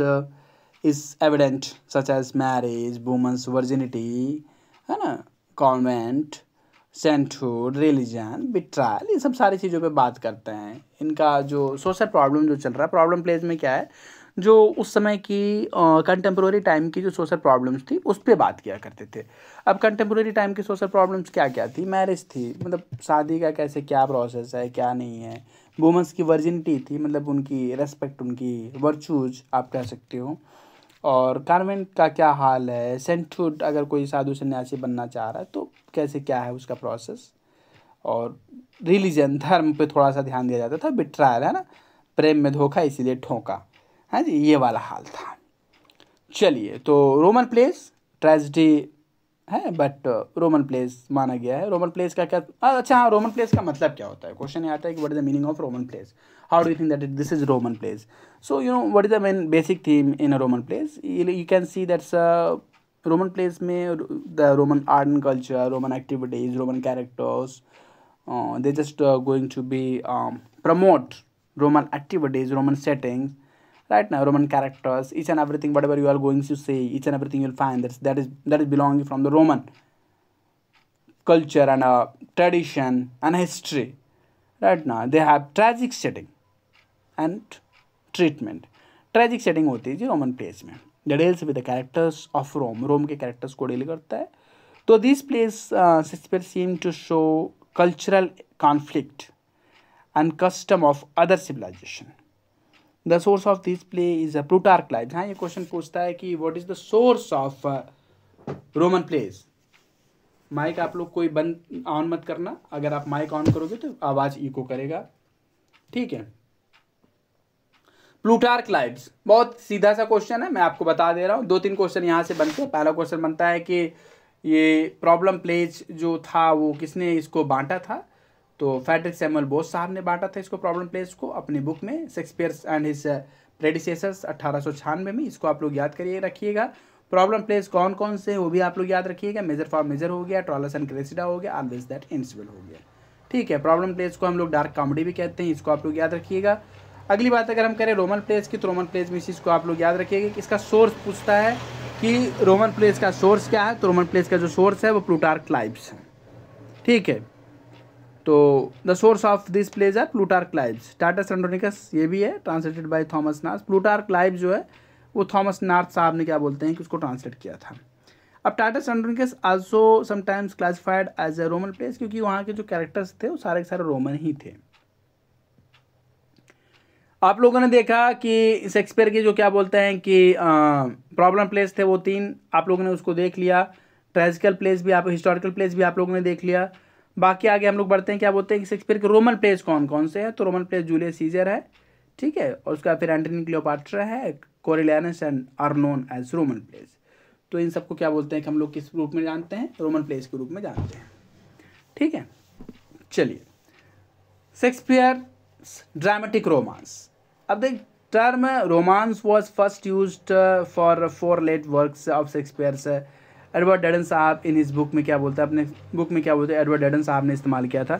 is evident such as marriage, women's virginity, है ना, कॉन्वेंट, सेंटहुड, रिलीजन, बिट्रायल, ये सब सारी चीज़ों पे बात करते हैं. इनका जो सोशल प्रॉब्लम जो चल रहा है, प्रॉब्लम प्लेस में क्या है, जो उस समय की कंटेम्प्रेरी टाइम की जो सोशल प्रॉब्लम्स थी उस पर बात किया करते थे. अब कंटेम्प्रेरी टाइम की सोशल प्रॉब्लम्स क्या क्या थी? मैरिज थी, मतलब शादी का कैसे क्या प्रोसेस है, क्या नहीं है. वुमेन्स की वर्जिनिटी थी, मतलब उनकी रेस्पेक्ट, उनकी वर्चूज आप कह सकते हो. और कॉन्वेंट का क्या हाल है. सेंटहुड, अगर कोई साधु सन्यासी बनना चाह रहा है तो कैसे क्या है उसका प्रोसेस. और रिलीजन, धर्म पे थोड़ा सा ध्यान दिया जाता था. बिट्रायल, है ना, प्रेम में धोखा इसीलिए ठोका, हाँ जी, ये वाला हाल था. चलिए, तो रोमन प्लेस ट्रेजिडी है, बट रोमन प्लेस माना गया है. रोमन प्लेस का क्या, अच्छा हाँ, रोमन प्लेस का मतलब क्या होता है. क्वेश्चन ये आता है कि what is the meaning of Roman plays, how do you think that this is Roman plays. So you know what is the main basic theme in a Roman plays. You can see that's Roman plays में the Roman art and culture, Roman activities, Roman characters, they just going to be promote Roman activities, Roman settings, right now, Roman characters, each and everything, whatever you are going to say, each and everything you'll find that is belonging from the Roman culture and tradition and history. Right now, they have tragic setting and treatment. Tragic setting होती है जी Roman plays में. The deals with the characters of Rome. रोम के characters को deal करता है. तो these plays Shakespeare seem to show cultural conflict and custom of other civilization. The source of this play is a Plutarch Lives. हाँ, ये question पूछता है कि what is the source of Roman plays. Mic आप लोग कोई बंद on मत करना, अगर आप माइक ऑन करोगे तो आवाज इको करेगा, ठीक है. प्लूटार्क लाइव्स, बहुत सीधा सा क्वेश्चन है, मैं आपको बता दे रहा हूँ. 2-3 क्वेश्चन यहाँ से बनते हैं. पहला क्वेश्चन बनता है कि ये प्रॉब्लम प्लेज जो था वो किसने इसको बांटा था. तो फ्रेडरिक सैमुअल बोस साहब ने बांटा था इसको, प्रॉब्लम प्लेज को, अपनी बुक में शेक्सपियर एंड हिज प्रेडिसेसर्स 1896 में. इसको आप लोग याद करिए, रखिएगा. प्रॉब्लम प्लेज कौन कौन से वो भी आप लोग याद रखिएगा. मेजर फॉर मेजर हो गया, ट्रॉलस एंड क्रेसिडा हो गया, ऑलवेज दैट इन्स वेल हो गया, ठीक है. प्रॉब्लम प्लेज को हम लोग डार्क कॉमेडी भी कहते हैं, इसको आप लोग याद रखिएगा. अगली बात अगर हम करें रोमन प्लेज की, तो रोमन प्लेज में इस चीज़ को आप लोग याद रखिएगा कि इसका सोर्स पूछता है कि रोमन प्लेज का सोर्स क्या है. तो रोमन प्लेज का जो सोर्स है वो प्लूटार्क लाइव्स है, ठीक है. तो the source of this plays are Plutarch lives. Titus Andronicus ये भी है, translated by Thomas North. Plutarch live जो है वो थॉमस नार्थ साहब ने क्या बोलते हैं कि उसको ट्रांसलेट किया था. अब Titus Andronicus also sometimes classified as a Roman plays, क्योंकि वहाँ के जो कैरेक्टर्स थे वो सारे के सारे रोमन ही थे. आप लोगों ने देखा कि शेक्सपियर के जो क्या बोलते हैं कि प्रॉब्लम प्लेस थे वो 3, आप लोगों ने उसको देख लिया. ट्रेजिकल प्लेस भी, आप हिस्टोरिकल प्लेस भी आप लोगों ने देख लिया. बाकी आगे हम लोग बढ़ते हैं, क्या बोलते हैं कि शेक्सपियर के रोमन प्लेस कौन कौन से हैं. तो रोमन प्लेस जूलियस सीजर है, ठीक है, और उसका फिर एंटनी क्लियोपाट्रा है, Coriolanus and are known as Roman plays. तो इन सबको क्या बोलते हैं कि हम लोग किस रूप में जानते हैं, रोमन प्लेस के रूप में जानते हैं, ठीक है. चलिए, शेक्सपियर ड्रामेटिक रोमांस. अब देख, term romance was first used for 4 late works of Shakespeare's. Edward Dowden साहब इन इस बुक में क्या बोलते हैं, अपने बुक में क्या बोलते हैं, एडवर्ड डेडन साहब ने इस्तेमाल किया था.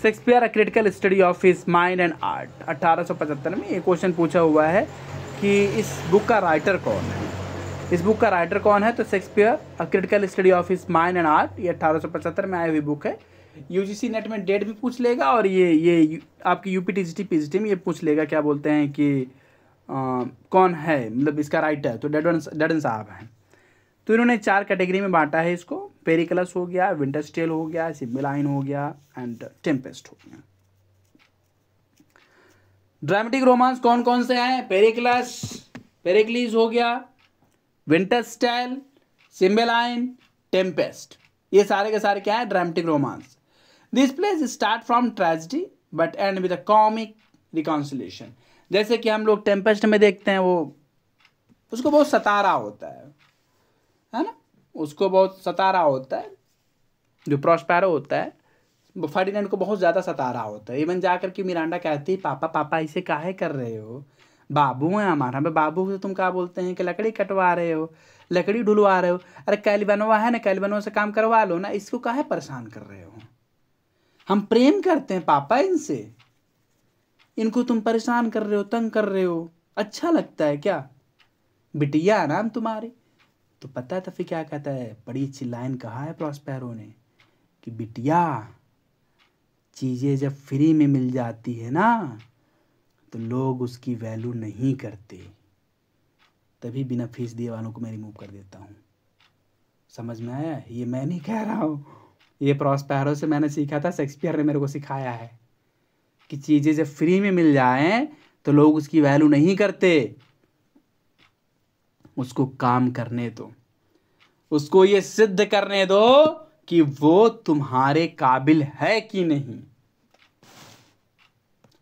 Shakespeare a critical study of his mind and art. 1875 में ये क्वेश्चन पूछा हुआ है कि इस बुक का राइटर कौन है. इस बुक का राइटर कौन है, तो Shakespeare a critical study of his mind and art. ये 1875 में आई हुई बुक है. यूजीसी नेट में डेट भी पूछ लेगा, और ये आपकी यूपीटीजीटी पीजीटी में ये पूछ लेगा क्या बोलते हैं कि कौन है, मतलब इसका राइटर. तो डेडन साहब हैं. तो इन्होंने 4 कैटेगरी में बांटा है इसको. पेरिकलस हो गया, विंटर्स टेल हो गया, सिम्बेलाइन हो गया एंड टेम्पेस्ट हो गया. ड्रामेटिक रोमांस कौन कौन से हैं, पेरिक्लीज हो गया, विंटर्स टेल, सिम्बेलाइन, टेम्पेस्ट. ये सारे के सारे क्या है, dramatic romance. This place start from tragedy but and with a comic reconciliation. जैसे कि हम लोग टेम्पेस्ट में देखते हैं, वो उसको बहुत सता रहा होता है ना, उसको बहुत सता रहा होता है, जो प्रॉस्पेरो होता है वो फर्डिनेंड को बहुत ज़्यादा सता रहा होता है। इवन जाकर के मिरांडा कहती है, पापा पापा इसे काहे कर रहे हो, बाबू है हमारा, मैं बाबू से तुम क्या बोलते हैं कि लकड़ी कटवा रहे हो, लकड़ी ढुलवा रहे हो, अरे कैलिबनवा है ना, कैलिबनवा से काम करवा लो ना, इसको काहे परेशान कर रहे हो, हम प्रेम करते हैं पापा इनसे, इनको तुम परेशान कर रहे हो, तंग कर रहे हो, अच्छा लगता है क्या, बिटिया नाम तुम्हारी। तो पता है तो फिर क्या कहता है, बड़ी अच्छी लाइन कहा है प्रॉस्पेरो ने कि बिटिया चीज़ें जब फ्री में मिल जाती है ना तो लोग उसकी वैल्यू नहीं करते, तभी बिना फीस दिए वालों को मैं रिमूव कर देता हूँ। समझ में आया? ये मैं नहीं कह रहा हूँ, ये प्रॉस्पेरो से मैंने सीखा था, शेक्सपियर ने मेरे को सिखाया है कि चीज़ें जब फ्री में मिल जाएं तो लोग उसकी वैल्यू नहीं करते, उसको काम करने दो, उसको ये सिद्ध करने दो कि वो तुम्हारे काबिल है कि नहीं,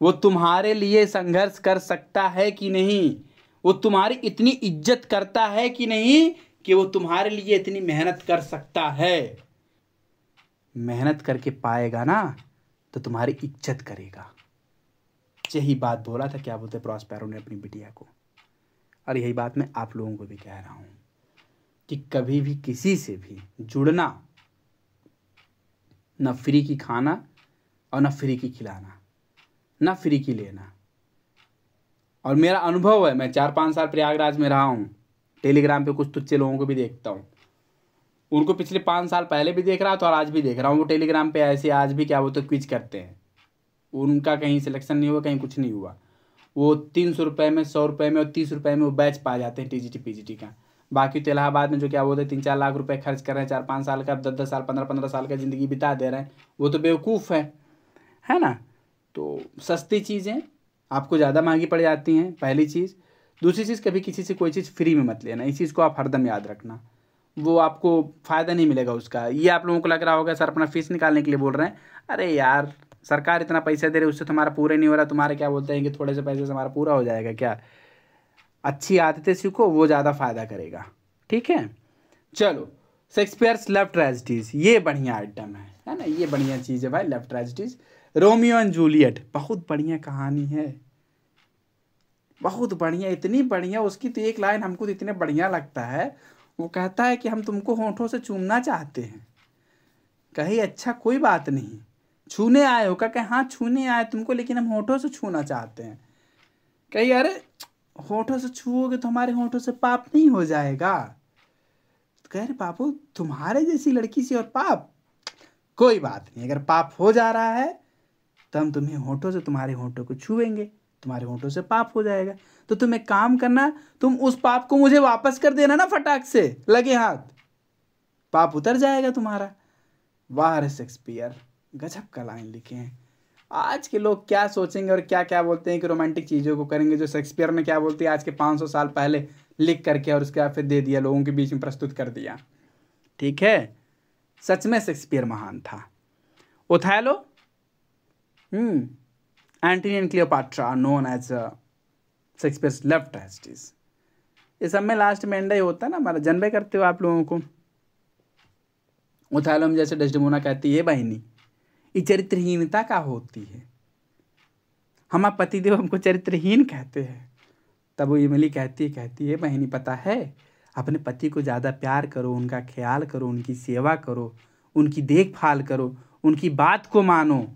वो तुम्हारे लिए संघर्ष कर सकता है कि नहीं, वो तुम्हारी इतनी इज्जत करता है कि नहीं कि वो तुम्हारे लिए इतनी मेहनत कर सकता है। मेहनत करके पाएगा ना तो तुम्हारी इज्जत करेगा। यही बात बोला था, क्या बोलते प्रॉस्पेरो ने अपनी बिटिया को, और यही बात मैं आप लोगों को भी कह रहा हूँ कि कभी भी किसी से भी जुड़ना, ना फ्री की खाना और ना फ्री की खिलाना, ना फ्री की लेना। और मेरा अनुभव है, मैं 4-5 साल प्रयागराज में रहा हूँ, टेलीग्राम पे कुछ तुच्छे लोगों को भी देखता हूँ, उनको पिछले 5 साल पहले भी देख रहा था और आज भी देख रहा हूँ। वो टेलीग्राम पे ऐसे आज भी क्या वो तो क्विज करते हैं, उनका कहीं सिलेक्शन नहीं हुआ, कहीं कुछ नहीं हुआ, वो 300 रुपये में, 100 रुपये में और 30 रुपये में वो बैच पा जाते हैं टीजीटी पीजीटी का। बाकी तो इलाहाबाद में जो क्या बोलते हैं 3-4 लाख रुपए खर्च कर रहे हैं, 4-5 साल का, 10-10 साल, 15-15 साल का ज़िंदगी बिता दे रहे हैं, वो तो बेवकूफ़ है ना। तो सस्ती चीज़ें आपको ज़्यादा महंगी पड़ जाती हैं, पहली चीज़। दूसरी चीज़, कभी किसी से कोई चीज़ फ्री में मत लेना, इस चीज़ को आप हरदम याद रखना, वो आपको फ़ायदा नहीं मिलेगा उसका। ये आप लोगों को लग रहा होगा सर अपना फीस निकालने के लिए बोल रहे हैं, अरे यार सरकार इतना पैसा दे रही है, उससे तुम्हारा पूरा नहीं हो रहा, तुम्हारे क्या बोलते हैं कि थोड़े से पैसे से हमारा पूरा हो जाएगा क्या। अच्छी आदतें सीखो, वो ज़्यादा फ़ायदा करेगा, ठीक है। चलो, शेक्सपियर्स लव ट्रेजेडीज, ये बढ़िया आइटम है ना, ये बढ़िया चीज़ है भाई, love tragedies. Romeo and Juliet, बहुत बढ़िया कहानी है, बहुत बढ़िया, इतनी बढ़िया, उसकी तो एक लाइन हमको तो इतने बढ़िया लगता है, वो कहता है कि हम तुमको होंठों से चूमना चाहते हैं। कहीं अच्छा कोई बात नहीं, छूने आए हो, क्या हाँ छूने आए तुमको, लेकिन हम होंठों से छूना चाहते हैं। कहीं अरे होंठों से छूओगे तो हमारे होंठों से पाप नहीं हो जाएगा। तो कह रहे बाबू तुम्हारे जैसी लड़की से और पाप, कोई बात नहीं, अगर पाप हो जा रहा है तो हम तुम्हें होंठों से, तुम्हारे होंठों को छुएंगे, तुम्हारे होंठों से पाप हो जाएगा। तो तुम एक काम करना, तुम उस पाप को मुझे वापस कर देना ना, फटाक से लगे हाथ, पाप उतर जाएगा तुम्हारा। वाह रे शेक्सपियर, गजब का लाइन लिखे हैं। आज के लोग क्या सोचेंगे और क्या क्या बोलते हैं कि रोमांटिक चीज़ों को करेंगे, जो शेक्सपियर ने क्या बोलते हैं आज के 500 साल पहले लिख करके और उसके बाद फिर दे दिया, लोगों के बीच में प्रस्तुत कर दिया। ठीक है, सच में शेक्सपियर महान था। Othello, Antony and Cleopatra known as Shakespeare's love tragedies. ये सब में लास्ट में एंड ही होता है ना हमारा, जानबे करते हो आप लोगों को। ओथेलो में जैसे डेस्डेमोना कहती है, बहनी ये चरित्रहीनता का होती है, हमारा पतिदेव हमको चरित्रहीन कहते हैं। तब वो इमली कहती है बहनी पता है, अपने पति को ज़्यादा प्यार करो, उनका ख्याल करो, उनकी सेवा करो, उनकी देखभाल करो, उनकी बात को मानो,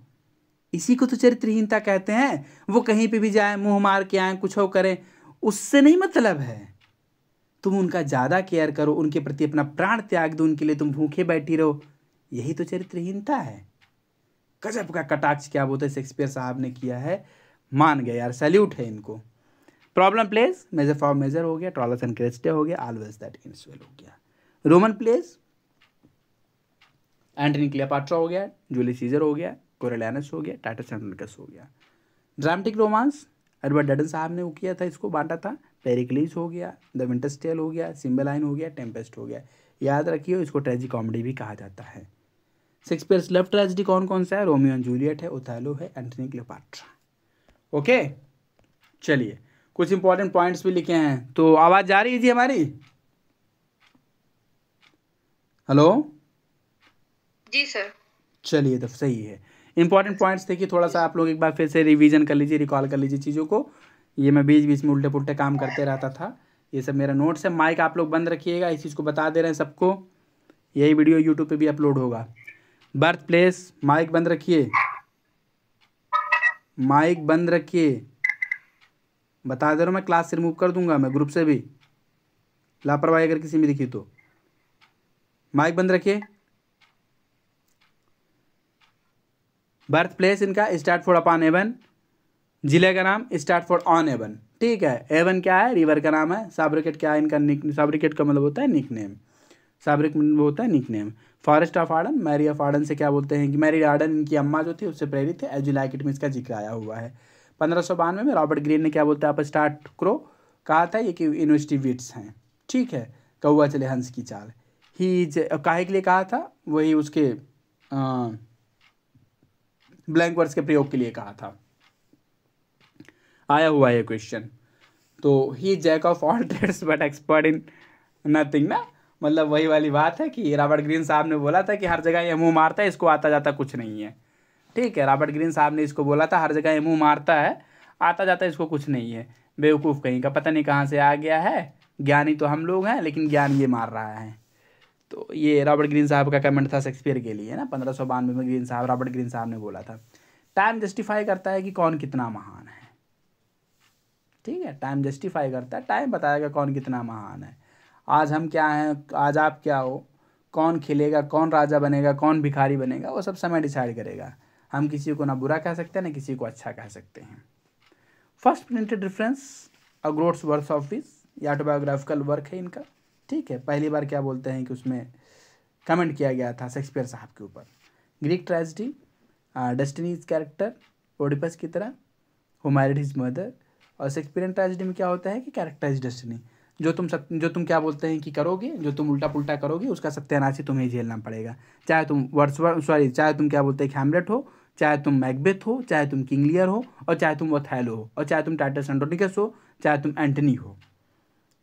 इसी को तो चरित्रहीनता कहते हैं। वो कहीं पे भी जाए, मुंह मार के आए, कुछ हो करें, उससे नहीं मतलब है। तुम उनका ज़्यादा केयर करो, उनके प्रति अपना प्राण त्याग दो, उनके लिए तुम भूखे बैठी रहो, यही तो चरित्रहीनता है। गजब का कटाक्ष क्या बोलते शेक्सपियर साहब ने किया है, मान गए यार, सैल्यूट है इनको। Problem plays, measure for measure हो गया, ट्रॉलस एंड क्रेस्टे हो गया, ऑलवेज दैट इनस्वेल हो गया। रोमन प्लेस, एंटनी क्लियोपाट्रा हो गया, जूलियस सीजर हो गया, कोरियोलानस हो गया, टाइटस एंड्रोनिकस हो गया। ड्रामेटिक रोमांस एडवर्ड डडन साहब ने वो किया था, इसको बांटा था। पेरिक्लीस हो गया, द विंटर्स टेल हो गया, सिम्बेलाइन हो गया, टेम्पेस्ट हो गया। याद रखिए, इसको ट्रेजिक कॉमेडी भी कहा जाता है। शेक्सपियर्स लव ट्रेजेडी कौन कौन सा है? रोमियो एंड जूलियट है, ओथेलो है, एंटनी क्लियोपैट्रा। ओके, चलिए कुछ इंपॉर्टेंट पॉइंट्स भी लिखे हैं। तो आवाज़ जा रही है जी हमारी? हेलो जी सर। चलिए, तो सही है। इंपॉर्टेंट पॉइंट्स देखिए, थोड़ा सा आप लोग एक बार फिर से रिवीजन कर लीजिए, रिकॉल कर लीजिए चीज़ों को। ये मैं बीच बीच में उल्टे पुल्टे काम करते रहता था। ये सब मेरा नोट्स है। माइक आप लोग बंद रखिएगा, इस चीज़ को बता दे रहे हैं सबको। यही वीडियो यूट्यूब पे भी अपलोड होगा। बर्थ प्लेस, माइक बंद रखिए, माइक बंद रखिए। बता दे रहा हूँ, मैं क्लास से रिमूव कर दूंगा, मैं ग्रुप से भी। लापरवाही अगर किसी में दिखी तो माइक बंद रखिए। बर्थ प्लेस इनका स्टार्ट अपॉन एवन, जिले का नाम स्टार्ट ऑन एवन। ठीक है, एवन क्या है? रिवर का नाम है। साब्रिकेट क्या है इनका? साब्रिकेट का मतलब होता है निक नेम। साब्रिक मतलब होता है nickname. Forest of Arden, Mary of Arden से क्या बोलते हैं कि मैरी आर्डन इनकी अम्मा जो थी उससे प्रेरित है। एज यू लाइक इट में इसका जिक्र आया हुआ है। 1592 में रॉबर्ट ग्रीन ने क्या बोलते हैं आप स्टार्ट क्रो कहा था, ये कि यूनिवर्सिटी विट्स हैं। ठीक है, कौआ चले हंस की चाल। ही काहे के लिए कहा था? वही उसके ब्लैंक वर्ड्स के प्रयोग के लिए कहा था। आया हुआ है क्वेश्चन। तो he jack of all trades but expert in nothing ना, मतलब वही वाली बात है कि रॉबर्ट ग्रीन साहब ने बोला था कि हर जगह ये मुंह मारता है, इसको आता जाता कुछ नहीं है। ठीक है, रॉबर्ट ग्रीन साहब ने इसको बोला था, हर जगह ये मुंह मारता है, आता जाता इसको कुछ नहीं है। बेवकूफ़ कहीं का, पता नहीं कहाँ से आ गया है। ज्ञानी तो हम लोग हैं, लेकिन ज्ञान ये मार रहा है। तो ये रॉबर्ट ग्रीन साहब का कमेंट था शेक्सपियर के लिए ना, 1592 में ग्रीन साहब, रॉबर्ट ग्रीन साहब ने बोला था। टाइम जस्टिफाई करता है कि कौन कितना महान है। ठीक है, टाइम जस्टिफाई करता है, टाइम बताएगा कौन कितना महान है। आज हम क्या हैं, आज आप क्या हो, कौन खिलेगा, कौन राजा बनेगा, कौन भिखारी बनेगा, वो सब समय डिसाइड करेगा। हम किसी को ना बुरा कह सकते हैं ना किसी को अच्छा कह सकते हैं। First printed reference a groats worth of this, ये ऑटोबायोग्राफिकल वर्क है इनका। ठीक है, पहली बार क्या बोलते हैं कि उसमें कमेंट किया गया था शेक्सपियर साहब के ऊपर। Greek tragedy, destinies character Oedipus की तरह, हु मैरिड हिज मदर। और शेक्सपियरियन ट्रेजेडी में क्या होता है कि कैरेक्टर इज डेस्टिनी, जो तुम क्या बोलते हैं कि करोगे, जो तुम उल्टा पुल्टा करोगे उसका सत्यानाशी तुम्हें झेलना पड़ेगा। चाहे तुम चाहे तुम क्या बोलते हैं हैमलेट हो, चाहे तुम मैकबेथ हो, चाहे तुम किंग लियर हो, और चाहे तुम ओथेलो हो, और चाहे तुम टाइटस एंड्रोनिकस हो, चाहे तुम एंटनी हो,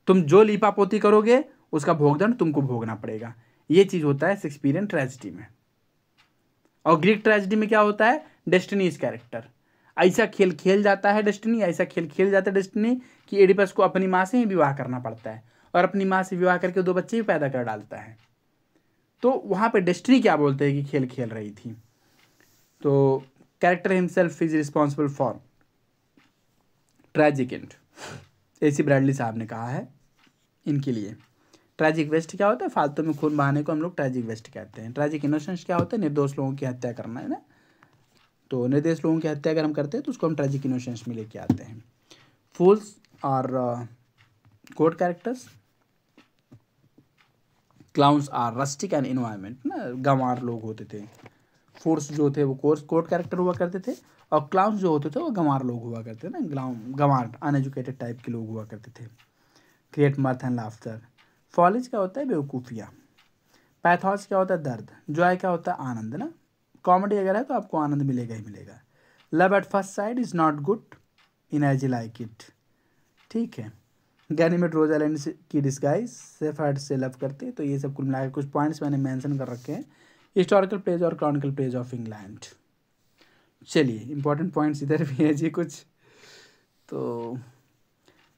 तुम जो लीपापोती करोगे उसका भोगदंड तुमको भोगना पड़ेगा। ये चीज़ होता है शेक्सपियरियन ट्रेजेडी में। और ग्रीक ट्रेजेडी में क्या होता है? Destiny is character. ऐसा खेल खेल जाता है डेस्टिनी, ऐसा खेल खेल जाता है डेस्टिनी कि एडिपस को अपनी माँ से ही विवाह करना पड़ता है, और अपनी माँ से विवाह करके 2 बच्चे भी पैदा कर डालता है। तो वहाँ पे डेस्टिनी क्या बोलते हैं कि खेल खेल रही थी। तो character himself is responsible for tragic and, AC Bradley साहब ने कहा है इनके लिए। ट्रैजिक वेस्ट क्या होता है? फालतू में खून बहाने को हम लोग ट्रैजिक वेस्ट कहते हैं। ट्रैजिक इनोसेंस क्या होता है? निर्दोष लोगों की हत्या करना है ना। तो निर्दोष लोगों की हत्या अगर हम करते हैं तो उसको हम ट्रैजिक इनोसेंस में लेके आते हैं। फूल्स और court characters, clowns are rustic and environment ना, गंवार लोग होते थे। फूल्स जो थे वो कोर्ट कैरेक्टर हुआ करते थे, और क्लाउन्स जो होते थे वो गंवार लोग हुआ करते थे ना, गंवार अनएजुकेटेड टाइप के लोग हुआ करते थे। Create मर्थ and laughter. फॉलेज क्या होता है? बेवकूफ़िया। पैथॉज क्या होता है? दर्द। जॉय क्या होता है? आनंद ना। कॉमेडी अगर है तो आपको आनंद मिलेगा ही मिलेगा। Love at first sight is not good in as you like it. ठीक है, गैनीमेड रोजालैंड की डिस्गाइज सेफ हार्ट से लव करते। तो ये सब कुल मिलाकर कुछ पॉइंट्स मैंने मेंशन कर रखे हैं। हिस्टोरिकल प्लेज और क्रॉनिकल प्लेज ऑफ इंग्लैंड। चलिए, इंपॉर्टेंट पॉइंट्स इधर भी है जी कुछ। तो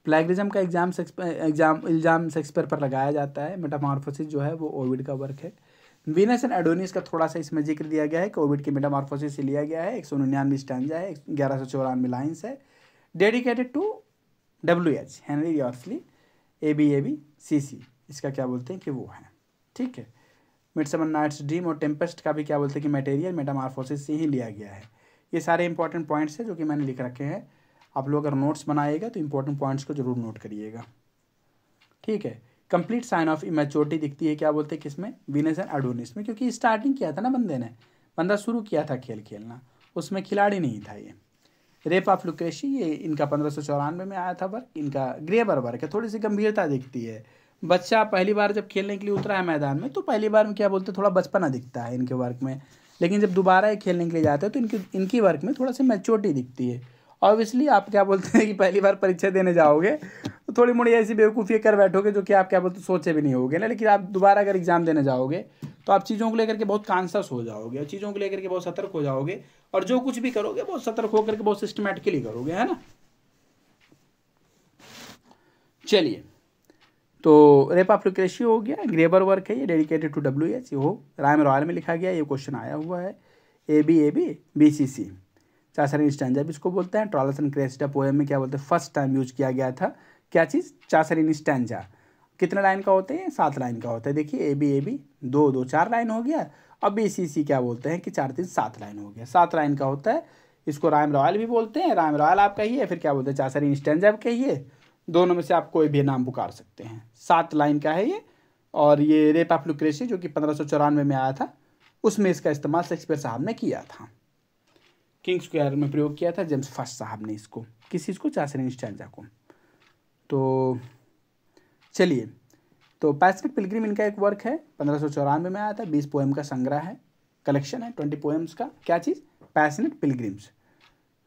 प्लेगरिज्म का इल्ज़ाम शेक्सपियर पर लगाया जाता है। मेटामॉर्फोसिस जो है वो ओविड का वर्क है। वीनस एंड एडोनिस का थोड़ा सा इसमें जिक्र दिया गया है कि ओविड के मेटामॉर्फोसिस से लिया गया है। 199 स्टैंजा है, 1194 लाइन्स है। Dedicated to WH Henry Wriothesley, ABAB CC, इसका क्या बोलते हैं कि वो है। ठीक है, मिडसमर नाइट्स ड्रीम और टेम्पेस्ट का भी क्या बोलते हैं कि मटेरियल मेटामॉर्फोसिस से ही लिया गया है। ये सारे इंपॉर्टेंट पॉइंट्स हैं जो कि मैंने लिख रखे हैं। आप लोग अगर नोट्स बनाइएगा तो इंपॉर्टेंट पॉइंट्स को जरूर नोट करिएगा। ठीक है, कंप्लीट साइन ऑफ इमेच्योरिटी दिखती है क्या बोलते हैं किसमें? वीनस एंड एडोनिस में, क्योंकि स्टार्टिंग किया था ना बंदा शुरू किया था खेल खेलना, उसमें खिलाड़ी नहीं था ये। रेप ऑफ लुक्रेशी, ये इनका 1594 में आया था वर्क। इनका ग्रेबर वर्क है, थोड़ी सी गंभीरता दिखती है, बच्चा पहली बार जब खेलने के लिए उतरा है मैदान में तो पहली बार में क्या बोलते हैं, थोड़ा बचपना दिखता है इनके वर्क में, लेकिन जब दोबारा ये खेलने के लिए जाते हैं तो इनकी इनकी वर्क में थोड़ा सा मैच्योरिटी दिखती है। ऑब्वियसली आप क्या बोलते हैं कि पहली बार परीक्षा देने जाओगे तो थोड़ी मोड़ी ऐसी बेवकूफ़ी कर बैठोगे जो कि आप क्या बोलते सोचे भी नहीं होगे ना, लेकिन आप दोबारा अगर एग्ज़ाम देने जाओगे तो आप चीज़ों को लेकर के बहुत कॉन्शियस हो जाओगे और चीज़ों को लेकर के बहुत सतर्क हो जाओगे, और जो कुछ भी करोगे बहुत सतर्क होकर के बहुत सिस्टमेटिकली करोगे, है ना। चलिए, तो रेप ऑफ लिक्रेसी हो गया, ग्रेबर वर्क है ये, डेडिकेटेड टू WH, ये हो राइम रॉयल में लिखा गया, ये क्वेश्चन आया हुआ है, AB BCC। चासरिन स्टैंजा भी इसको बोलते हैं। ट्रॉलस एंड क्रेसिडा पोएम में क्या बोलते हैं, फर्स्ट टाइम यूज किया गया था क्या चीज़, चासरिन स्टैंजा। कितने लाइन का होते हैं, 7 लाइन का होता है। देखिए AB 2 2 4 लाइन हो गया, अब BCC क्या बोलते हैं कि 4 3 7 लाइन हो गया, 7 लाइन का होता है। इसको राइम रॉयल भी बोलते हैं, राइम रॉयल आप कहिए, फिर क्या बोलते हैं चासरिन स्टैंजा आप कहिए, दोनों में से आप कोई भी नाम पुकार सकते हैं। 7 लाइन का है ये, और ये रेप ऑफ लुक्रेसी जो कि 1594 में आया था, उसमें इसका इस्तेमाल शेक्सपियर साहब ने किया था। किंग स्क्वायर में प्रयोग किया था जेम्स फर्स्ट साहब ने इसको, किस चीज़ को, चासरिन स्टैंजा को। तो चलिए, तो पैसिफिक पिलग्रिम इनका एक वर्क है, 1594 में आया था, 20 पोएम का संग्रह है, कलेक्शन है 20 पोएम्स का। क्या चीज़, passionate pilgrims,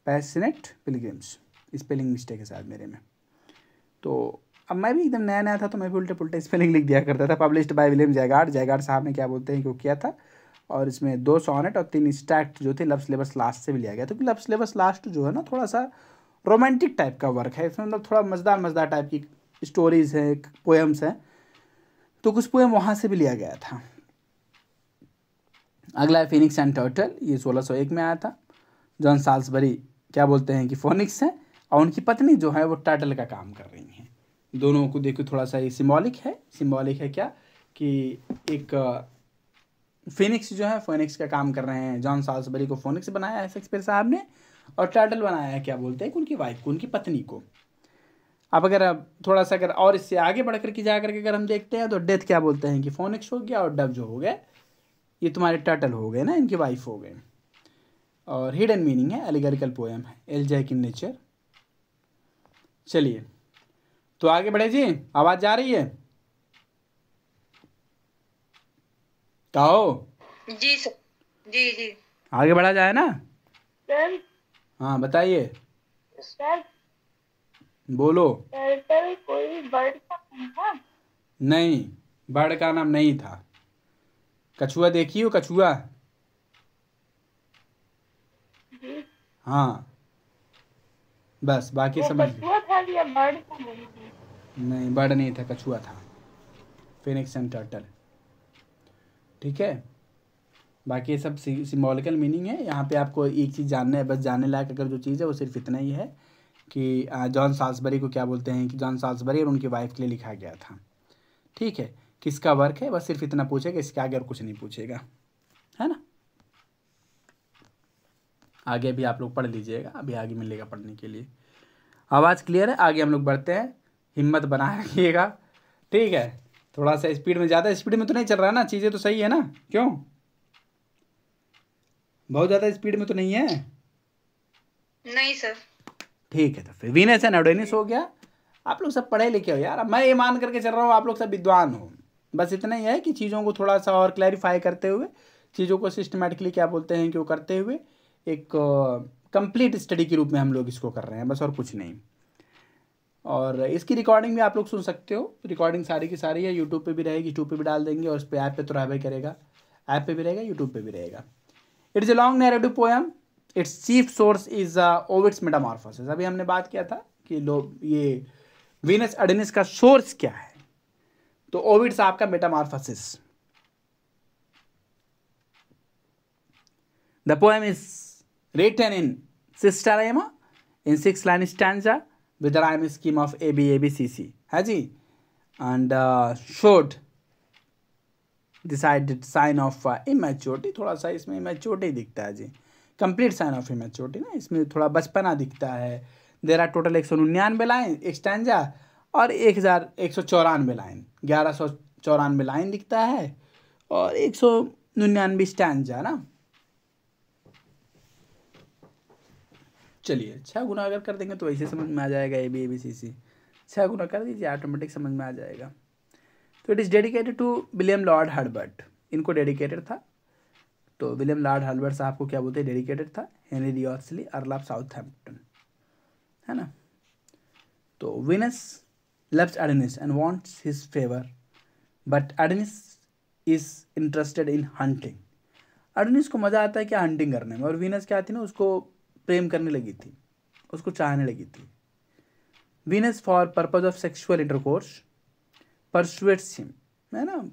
passionate pilgrims, spelling mistake है शायद मेरे में। तो अब मैं भी एकदम नया नया था तो मैं भी उल्टे पुल्टे स्पेलिंग लिख दिया करता था। पब्लिश्ड बाय विलियम जैगार्ड साहब ने क्या बोलते हैं क्यों किया था, और इसमें 2 सोनेट और 3 स्टैक्ट जो थे लव सिलेबस लास्ट से भी लिया गया, तो लव सिलेबस लास्ट जो है ना थोड़ा सा रोमांटिक टाइप का वर्क है, इसमें मतलब थोड़ा मज़ेदार टाइप की स्टोरीज़ है, पोएम्स हैं, तो कुछ पोएम वहाँ से भी लिया गया था। अगला है फिनिक्स एंड टर्टल, ये 1601 में आया था। जॉन साल्सबरी क्या बोलते हैं कि फोनिक्स है, और उनकी पत्नी जो है वो टर्टल का काम कर रही हैं। दोनों को देखो थोड़ा सा ये सिम्बॉलिक है क्या कि एक फिनिक्स जो है फोनिक्स का काम कर रहे हैं, जॉन साल्सबरी को फोनिक्स बनाया है शेक्सपियर साहब ने, और टर्टल बनाया है क्या बोलते हैं कि उनकी वाइफ को, उनकी पत्नी को। अब अगर थोड़ा सा अगर और इससे आगे बढ़ करके जा करके अगर हम देखते हैं तो डेथ क्या बोलते हैं कि फोनिक्स हो गया, और डव जो हो गए ये तुम्हारे टर्टल हो गए ना, इनकी वाइफ हो गए। और हिडन मीनिंग है, एलिगोरिकल पोएम है, एल्जेक इन नेचर। चलिए, तो आगे बढ़े जी, आवाज जा रही है, कहो जी सर, जी जी आगे बढ़ा जाए ना। सर। हाँ बताइए, सर बोलो। टर्टल कोई बर्ड का नाम था? नहीं, बर्ड का नाम नहीं था। कछुआ देखिए, कछुआ, हाँ बस, बाकी समझ। कछुआ था या बर्ड था? नहीं, बर्ड नहीं था, कछुआ था, फिनिक्स एंड टर्टल। ठीक है, बाकी ये सब सिम्बॉलिकल मीनिंग है। यहाँ पे आपको एक चीज़ जानना है, बस जानने लायक अगर जो चीज़ है वो सिर्फ इतना ही है कि जॉन साल्सबरी को क्या बोलते हैं कि जॉन साल्सबरी और उनकी वाइफ के लिए लिखा गया था। ठीक है, किसका वर्क है, बस सिर्फ इतना पूछेगा, इसके आगे और कुछ नहीं पूछेगा, है ना। आगे भी आप लोग पढ़ लीजिएगा, अभी आगे मिलेगा पढ़ने के लिए। आवाज़ क्लियर है, आगे हम लोग बढ़ते हैं, हिम्मत बनाए रखिएगा। ठीक है, थोड़ा सा स्पीड में, ज़्यादा स्पीड में तो नहीं चल रहा ना, चीज़ें तो सही है ना, क्यों, बहुत ज़्यादा स्पीड में तो नहीं है? नहीं सर। ठीक है, तो फिर वीनस एंड एडोनिस हो गया। आप लोग सब पढ़े लिखे हो यार, अब मैं ये मान करके चल रहा हूँ आप लोग सब विद्वान हो, बस इतना ही है कि चीज़ों को थोड़ा सा और क्लैरिफाई करते हुए, चीज़ों को सिस्टमेटिकली क्या बोलते हैं कि वो करते हुए एक कंप्लीट स्टडी के रूप में हम लोग इसको कर रहे हैं, बस और कुछ नहीं। और इसकी रिकॉर्डिंग भी आप लोग सुन सकते हो, रिकॉर्डिंग सारी की सारी है, यूट्यूब पे भी रहेगी, यूट्यूब पे भी डाल देंगे, और उस पर ऐप पे तो रहबे करेगा, ऐप पे भी रहेगा, यूट्यूब पे भी रहेगा। It is a long narrative poem, its chief source is Ovid's metamorphosis. अभी हमने बात किया था कि ये वीनस एडोनिस का सोर्स क्या है, तो ओविड्स आपका metamorphosis. The poem is written in sesta rima in 6 line stanza with the rhyme scheme of ABCC है जी, and showed decided sign of immaturity, थोड़ा सा इसमें immaturity दिखता है जी, complete sign of immaturity ना, इसमें थोड़ा बचपना दिखता है। देर आर टोटल 199 लाइन एक स्टैंजा, और 1194 लाइन, 1194 लाइन दिखता है, और 199 स्टैंजा ना। चलिए, 6 गुना अगर कर देंगे तो वैसे समझ में आ जाएगा, ABCC 6 गुना कर दीजिए, ऑटोमेटिक समझ में आ जाएगा। तो it is dedicated to William Lord Herbert, इनको डेडिकेटेड था। तो विलियम लॉर्ड हर्बर्ट साहब को क्या बोलते हैं, डेडिकेटेड था। Henry Oxley, earl of Southampton, है ना। तो Venus loves Adonis and wants his favour, but Adonis is interested in hunting. Adonis को मज़ा आता है क्या, हंटिंग करने में, और वीनस क्या थी ना, उसको प्रेम करने लगी थी, उसको चाहने लगी थी। Venus for purpose of sexual intercourse persuades him, है ना।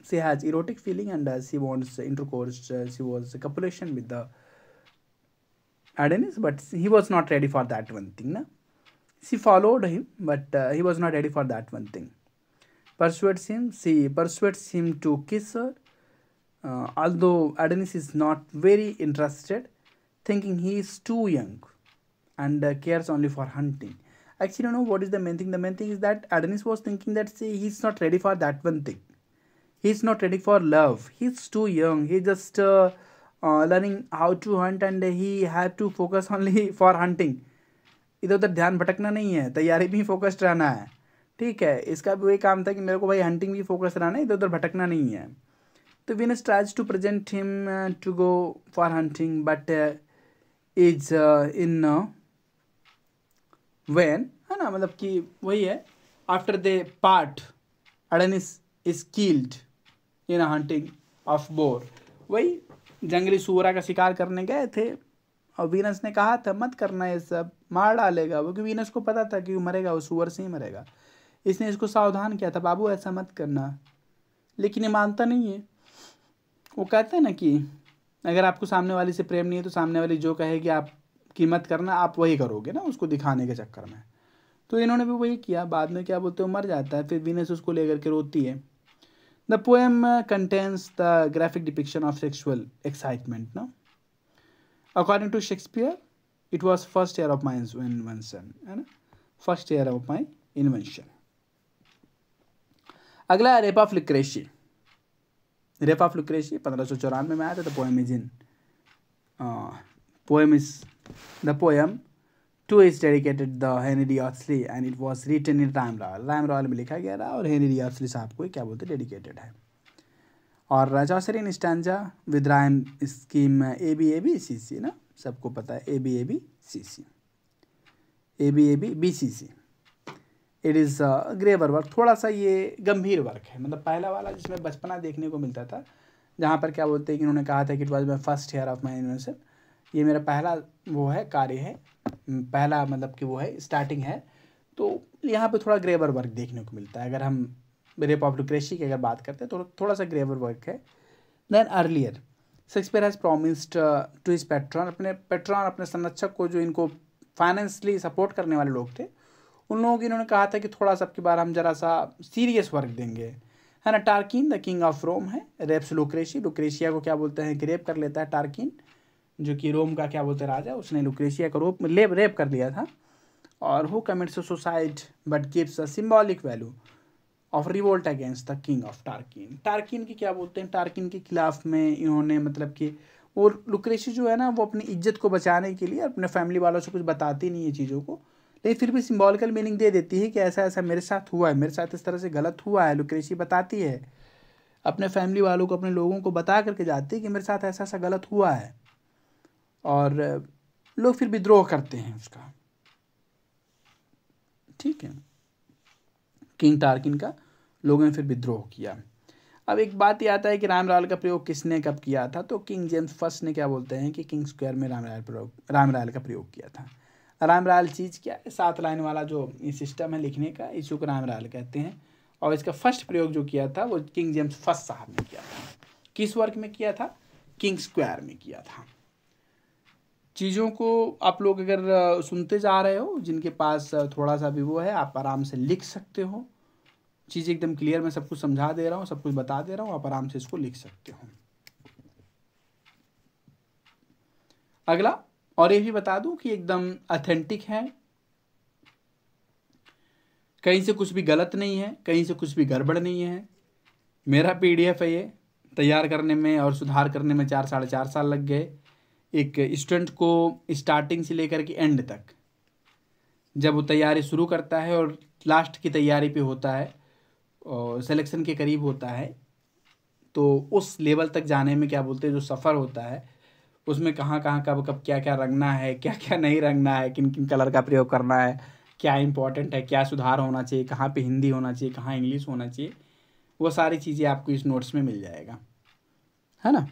she has erotic feeling and she wants intercourse, she was copulation with the Adonis, but he was not ready for that one thing, na. She followed him, but he was not ready for that one thing. She persuades him to kiss her, although Adonis is not very interested, thinking he is too young and cares only for hunting. Actually, you know what is the main thing? The main thing is that Adonis was thinking that he's not ready for that one thing. He's not ready for love. He's too young. He's just learning how to hunt and he have to focus only for hunting. इधर उधर ध्यान भटकना नहीं है, तैयारी भी focused रहना है, ठीक है। इसका भी वही काम था कि मेरे को भाई हंटिंग भी फोकस रहना है, इधर उधर भटकना नहीं है। तो Venus tries to present him to go for hunting, but is in vain, है ना, मतलब कि वही है। After they part, Adonis is killed in hunting of boar. वही जंगली सूअरा का शिकार करने गए थे, और वीनस ने कहा था मत करना ये सब, मार डालेगा वो, क्योंकि वीनस को पता था कि वो मरेगा, वो सूअर से ही मरेगा। इसने इसको सावधान किया था, बाबू ऐसा मत करना, लेकिन ये मानता नहीं है। वो कहते हैं ना कि अगर आपको सामने वाली से प्रेम नहीं है तो सामने वाली जो कहेगी आप कीमत करना, आप वही करोगे ना, उसको दिखाने के चक्कर में। तो इन्होंने भी वही किया। बाद में क्या बोलते हो, मर जाता है, फिर वीनस उसको लेकर के रोती है। The poem contains the graphic depiction of sexual excitement, no? According to Shakespeare, it was first year of my invention, है ना, first year of my invention. अगला rape of Lucrece. Rape of Lucrece 1594 में आया था। The poem too is dedicated the Henry Oxley and it was written in rhyme royal में लिखा गया था, और हेनरी ऑक्सली साहब को क्या बोलते डेडिकेटेड है। और Chaucerian stanza with rhyme scheme ABABCC, ना, सबको पता है ABABCC, BCC। It is graver work, थोड़ा सा ये गंभीर वर्क है, मतलब पहला वाला जिसमें बचपना देखने को मिलता था, जहाँ पर क्या बोलते हैं कि उन्होंने कहा था कि it was my first year of my invention, ये मेरा पहला वो है कार्य है, पहला मतलब कि वो है स्टार्टिंग है। तो यहाँ पे थोड़ा ग्रेवर वर्क देखने को मिलता है। अगर हम रेप ऑफ लुक्रेशी की अगर बात करते हैं तो थोड़ा सा ग्रेवर वर्क है। Then earlier Shakespeare has promised to his patron, अपने संरक्षक को, जो इनको फाइनेंशियली सपोर्ट करने वाले लोग थे, उन लोगों की इन्होंने कहा था कि थोड़ा सा आपकी बार हम जरा सा सीरियस वर्क देंगे, है ना। टार्किन द किंग ऑफ रोम है, रेप्स लुक्रेशिया को क्या बोलते हैं कि रेप कर लेता है टार्किन, जो कि रोम का क्या बोलते हैं राजा, उसने लुक्रेशिया को रेप कर लिया था। और who commits suicide but gives a symbolic value of revolt against the king of Tarquin की क्या बोलते हैं, टार्किन के खिलाफ में इन्होंने मतलब कि वो लुक्रेशी जो है ना, वो अपनी इज्जत को बचाने के लिए अपने फैमिली वालों से कुछ बताती नहीं है चीज़ों को, लेकिन फिर भी सिंबॉलिकल मीनिंग दे देती है कि ऐसा ऐसा मेरे साथ हुआ है, मेरे साथ इस तरह से गलत हुआ है। लुक्रेशी बताती है अपने फैमिली वालों को, अपने लोगों को बता करके जाती है कि मेरे साथ ऐसा ऐसा गलत हुआ है, और लोग फिर विद्रोह करते हैं उसका, ठीक है। किंग टार्किन का लोगों ने फिर विद्रोह किया। अब एक बात ये आता है कि राम लाल का प्रयोग किसने कब किया था, तो किंग जेम्स फर्स्ट ने क्या बोलते हैं कि किंग स्क्वायर में राम लाल का प्रयोग किया था। राम लाल चीज़ क्या है, 7 लाइन वाला जो ये सिस्टम है लिखने का, इसी को राम लाल कहते हैं। और इसका फर्स्ट प्रयोग जो किया था वो किंग जेम्स फर्स्ट साहब ने किया था। किस वर्क में किया था, किंग स्क्वायर में किया था। चीज़ों को आप लोग अगर सुनते जा रहे हो, जिनके पास थोड़ा सा भी वो है, आप आराम से लिख सकते हो। चीज़ एकदम क्लियर, मैं सब कुछ समझा दे रहा हूँ, सब कुछ बता दे रहा हूँ, आप आराम से इसको लिख सकते हो। अगला, और ये भी बता दूं कि एकदम ऑथेंटिक है, कहीं से कुछ भी गलत नहीं है, कहीं से कुछ भी गड़बड़ नहीं है। मेरा PDF है, ये तैयार करने में और सुधार करने में 4-4.5 साल लग गए। एक स्टूडेंट को स्टार्टिंग से लेकर के एंड तक, जब वो तैयारी शुरू करता है और लास्ट की तैयारी पे होता है, सिलेक्शन के करीब होता है, तो उस लेवल तक जाने में क्या बोलते हैं जो सफ़र होता है उसमें कहाँ कहाँ कब कब क्या क्या रंगना है, क्या क्या नहीं रंगना है, किन किन कलर का प्रयोग करना है, क्या इंपॉर्टेंट है, क्या सुधार होना चाहिए, कहाँ पे हिंदी होना चाहिए, कहाँ इंग्लिश होना चाहिए, वो सारी चीज़ें आपको इस नोट्स में मिल जाएगा, है ना।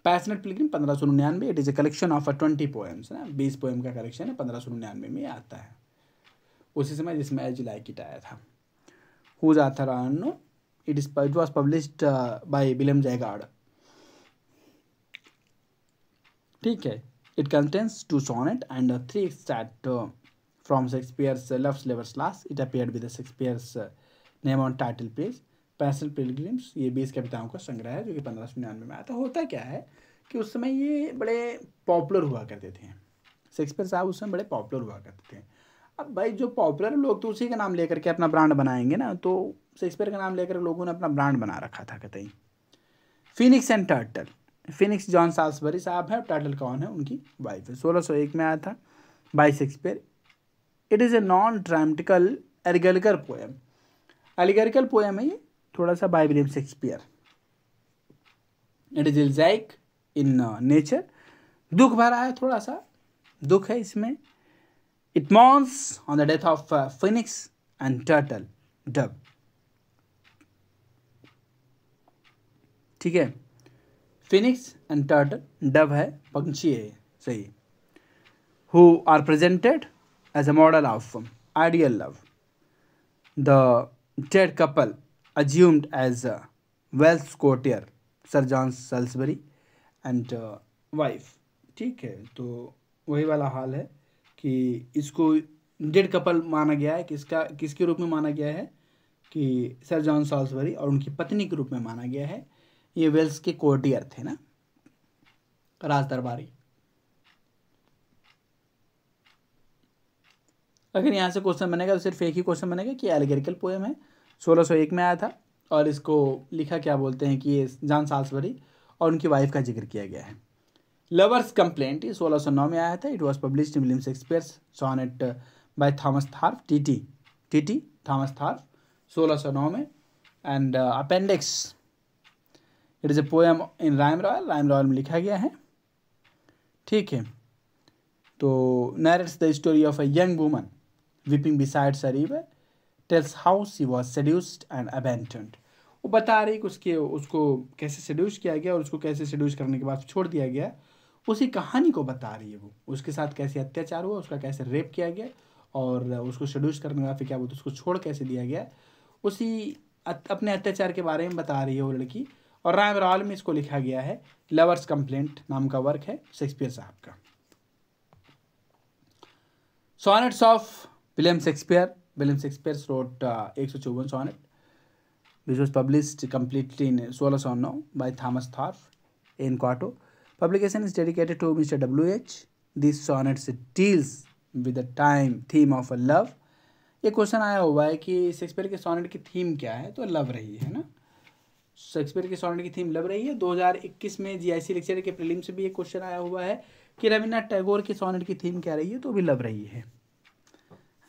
Passionate Pilgrim 1599, it is a collection of 20 poems ना, 20 पोएम का कलेक्शन है, 1599 में आता है, उसी समय जिसमें एज लाइक इट आया था। Whose author unknown, it was published by William Jaggard. ठीक है। It contains 2 sonnet and 3 extract from Shakespeare's Love's Labour's Last. It appeared with Shakespeare's name on title page. Passionate pilgrims ये 20 कविताओं का संग्रह है जो कि 1599 में आया था। होता क्या है कि उस समय ये बड़े पॉपुलर हुआ करते थे, शेक्सपियर साहब उस समय बड़े पॉपुलर हुआ करते थे। अब भाई जो पॉपुलर लोग तो उसी का नाम लेकर के अपना ब्रांड बनाएंगे ना, तो शेक्सपियर का नाम लेकर लोगों ने अपना ब्रांड बना रखा था कतई। Phoenix and turtle, phoenix John Salisbury साहब है, टर्टल कौन है, उनकी वाइफ है। 1601 में आया था by Shakespeare. It is a non dramatical allegorical poem, allegorical poem है ये, थोड़ा सा by William Shakespeare. It is elegiac in nature, दुख भरा है, थोड़ा सा दुख है इसमें। It mourns on the death of phoenix and turtle dove. ठीक है, फिनिक्स एंड टर्टल, डब है, पंछी है, सही। Who are presented as a model of ideal love. The dead couple assumed as Welsh courtier Sir John Salisbury and wife। ठीक है, तो वही वाला हाल है कि इसको डेड कपल माना गया है, किसके रूप में माना गया है कि सर जॉन साल्सबरी और उनकी पत्नी के रूप में माना गया है। ये वेल्स के कोर्टियर थे ना, राज दरबारी। अगर यहाँ से क्वेश्चन बनेगा तो सिर्फ एक ही क्वेश्चन बनेगा कि एलिगोरिकल पोएम है, 1601 में आया था और इसको लिखा क्या बोलते हैं कि ये जॉन साल्सबरी और उनकी वाइफ का जिक्र किया गया है। लवर्स कंप्लेंट ये 1609 में आया था। It was published in William Shakespeare's sonnet by Thomas Thorpe, TT Thomas Thorpe, 1609 में। And appendix, it is a poem in rhyme royal में लिखा गया है। ठीक है, तो narrates the story of a young woman weeping besides a river, tells how she was seduced and abandoned. वो बता रही कि उसको कैसे सेड्यूस किया गया और उसको कैसे सेड्यूस करने के बाद छोड़ दिया गया, उसी कहानी को बता रही है। वो उसके साथ कैसे अत्याचार हुआ, उसका कैसे रेप किया गया और उसको सेड्यूस करने के बाद फिर क्या बोलते उसको छोड़ कैसे दिया गया, उसी अपने अत्याचार के बारे में बता रही है वो लड़की। और राइम रॉयल में इसको लिखा गया है। लवर्स कंप्लेंट नाम का वर्क है शेक्सपियर साहब का। Sonnets of William Shakespeare, William Shakespeare wrote 154 sonnet, which was published completely in 1609 by Thomas Thorpe in quarto. Publication is dedicated to Mr. W.H. These sonnets deals with the theme of a love. ये question आया हुआ है कि Shakespeare के sonnet की theme क्या है, तो लव रही है ना। शेक्सपियर के सोनेट की थीम लव रही है। 2021 में जीआईसी लेक्चर के प्रीलिम से भी एक क्वेश्चन आया हुआ है कि रविन्द्रनाथ टैगोर के सोनेट की थीम क्या रही है, तो भी लव रही है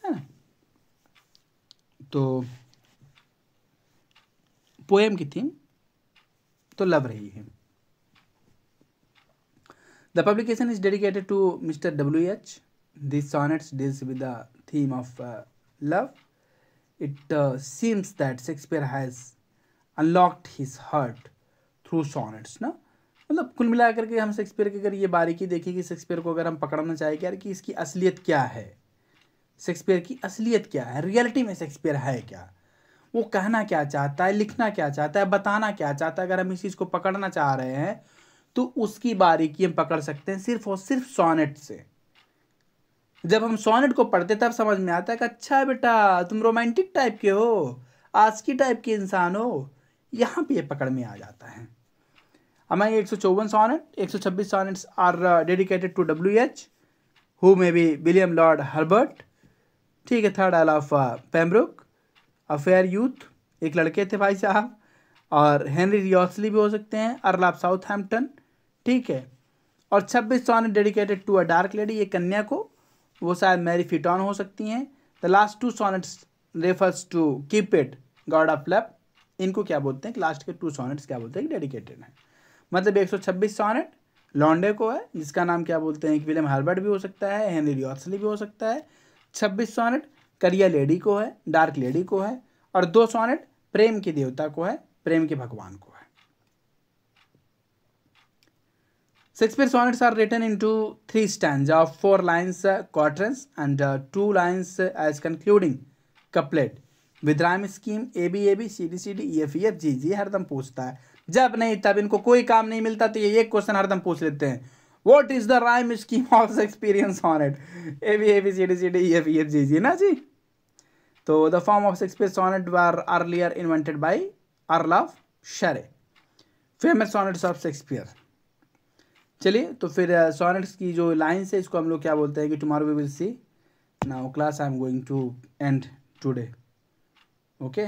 ना। तो पोएम की थीम तो लव रही है। The publication is dedicated to mister WH. This sonnets deals with the theme of love. It seems that Shakespeare has unlocked his heart through sonnets ना। मतलब कुल मिलाकर के हम शेक्सपियर की अगर ये बारीकी देखिए कि शेक्सपियर को अगर हम पकड़ना चाहें कि यार कि इसकी असलियत क्या है, शेक्सपियर की असलियत क्या है, रियलिटी में शेक्सपियर है क्या, वो कहना क्या चाहता है, लिखना क्या चाहता है, बताना क्या चाहता है, अगर हम इस चीज़ को पकड़ना चाह रहे हैं तो उसकी बारीकी हम पकड़ सकते हैं सिर्फ और सिर्फ सॉनेट से। जब हम सॉनेट को पढ़ते तब समझ में आता है कि अच्छा बेटा तुम रोमांटिक टाइप के हो, आस्की टाइप के इंसान हो, यहाँ पे ये पकड़ में आ जाता है। हमारे 154 sonnet, 126 sonnets are dedicated to WH, who may be William Lord Herbert. ठीक है, third earl of Pembroke, a fair youth, एक लड़के थे भाई साहब, और हेनरी रियोस्ली भी हो सकते हैं, अर्ल ऑफ साउथहैम्पटन। ठीक है, और 26 sonnet dedicated to a dark lady, ये कन्या को, वो शायद मैरी फिटॉन हो सकती हैं। The last 2 sonnets refers to Cupid god of love, इनको क्या बोलते हैं कि लास्ट के 2 सॉनेट्स क्या बोलते हैं कि डेडिकेटेड हैं। मतलब 126 सॉनेट लॉन्डे को है, जिसका नाम क्या बोलते हैं कि विलियम हर्बर्ट भी हो सकता है, हेनरी ड्यूर्सली भी हो सकता है। 26 सॉनेट करिया लेडी को है, डार्क लेडी को है, और 2 सॉनेट प्रेम के देवता को है, प्रेम के भगवान को है। Shakespeare sonnets are written into 3 stanza of 4 lines quatrains and 2 lines as concluding couplet with rhyme scheme ABAB CDCD EFEF GG। हरदम पूछता है, जब नहीं तब इनको कोई काम नहीं मिलता तो ये एक क्वेश्चन हरदम पूछ लेते हैं, what is the rhyme scheme of Shakespearean sonnet, ABAB CDCD EFEF GG ना जी। तो the form of Shakespeare sonnet were earlier invented by earl of Surrey, famous sonnets of Shakespeare. चलिए, तो फिर सॉनेट्स की जो लाइन्स है इसको हम लोग क्या बोलते हैं कि tomorrow we will see. Now class I am going to end today. Okay,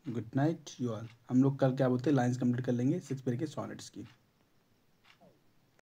good night you all. हम लोग कल क्या बोलते हैं लाइन्स कंप्लीट कर लेंगे शेक्सपियर के सॉनेट्स की।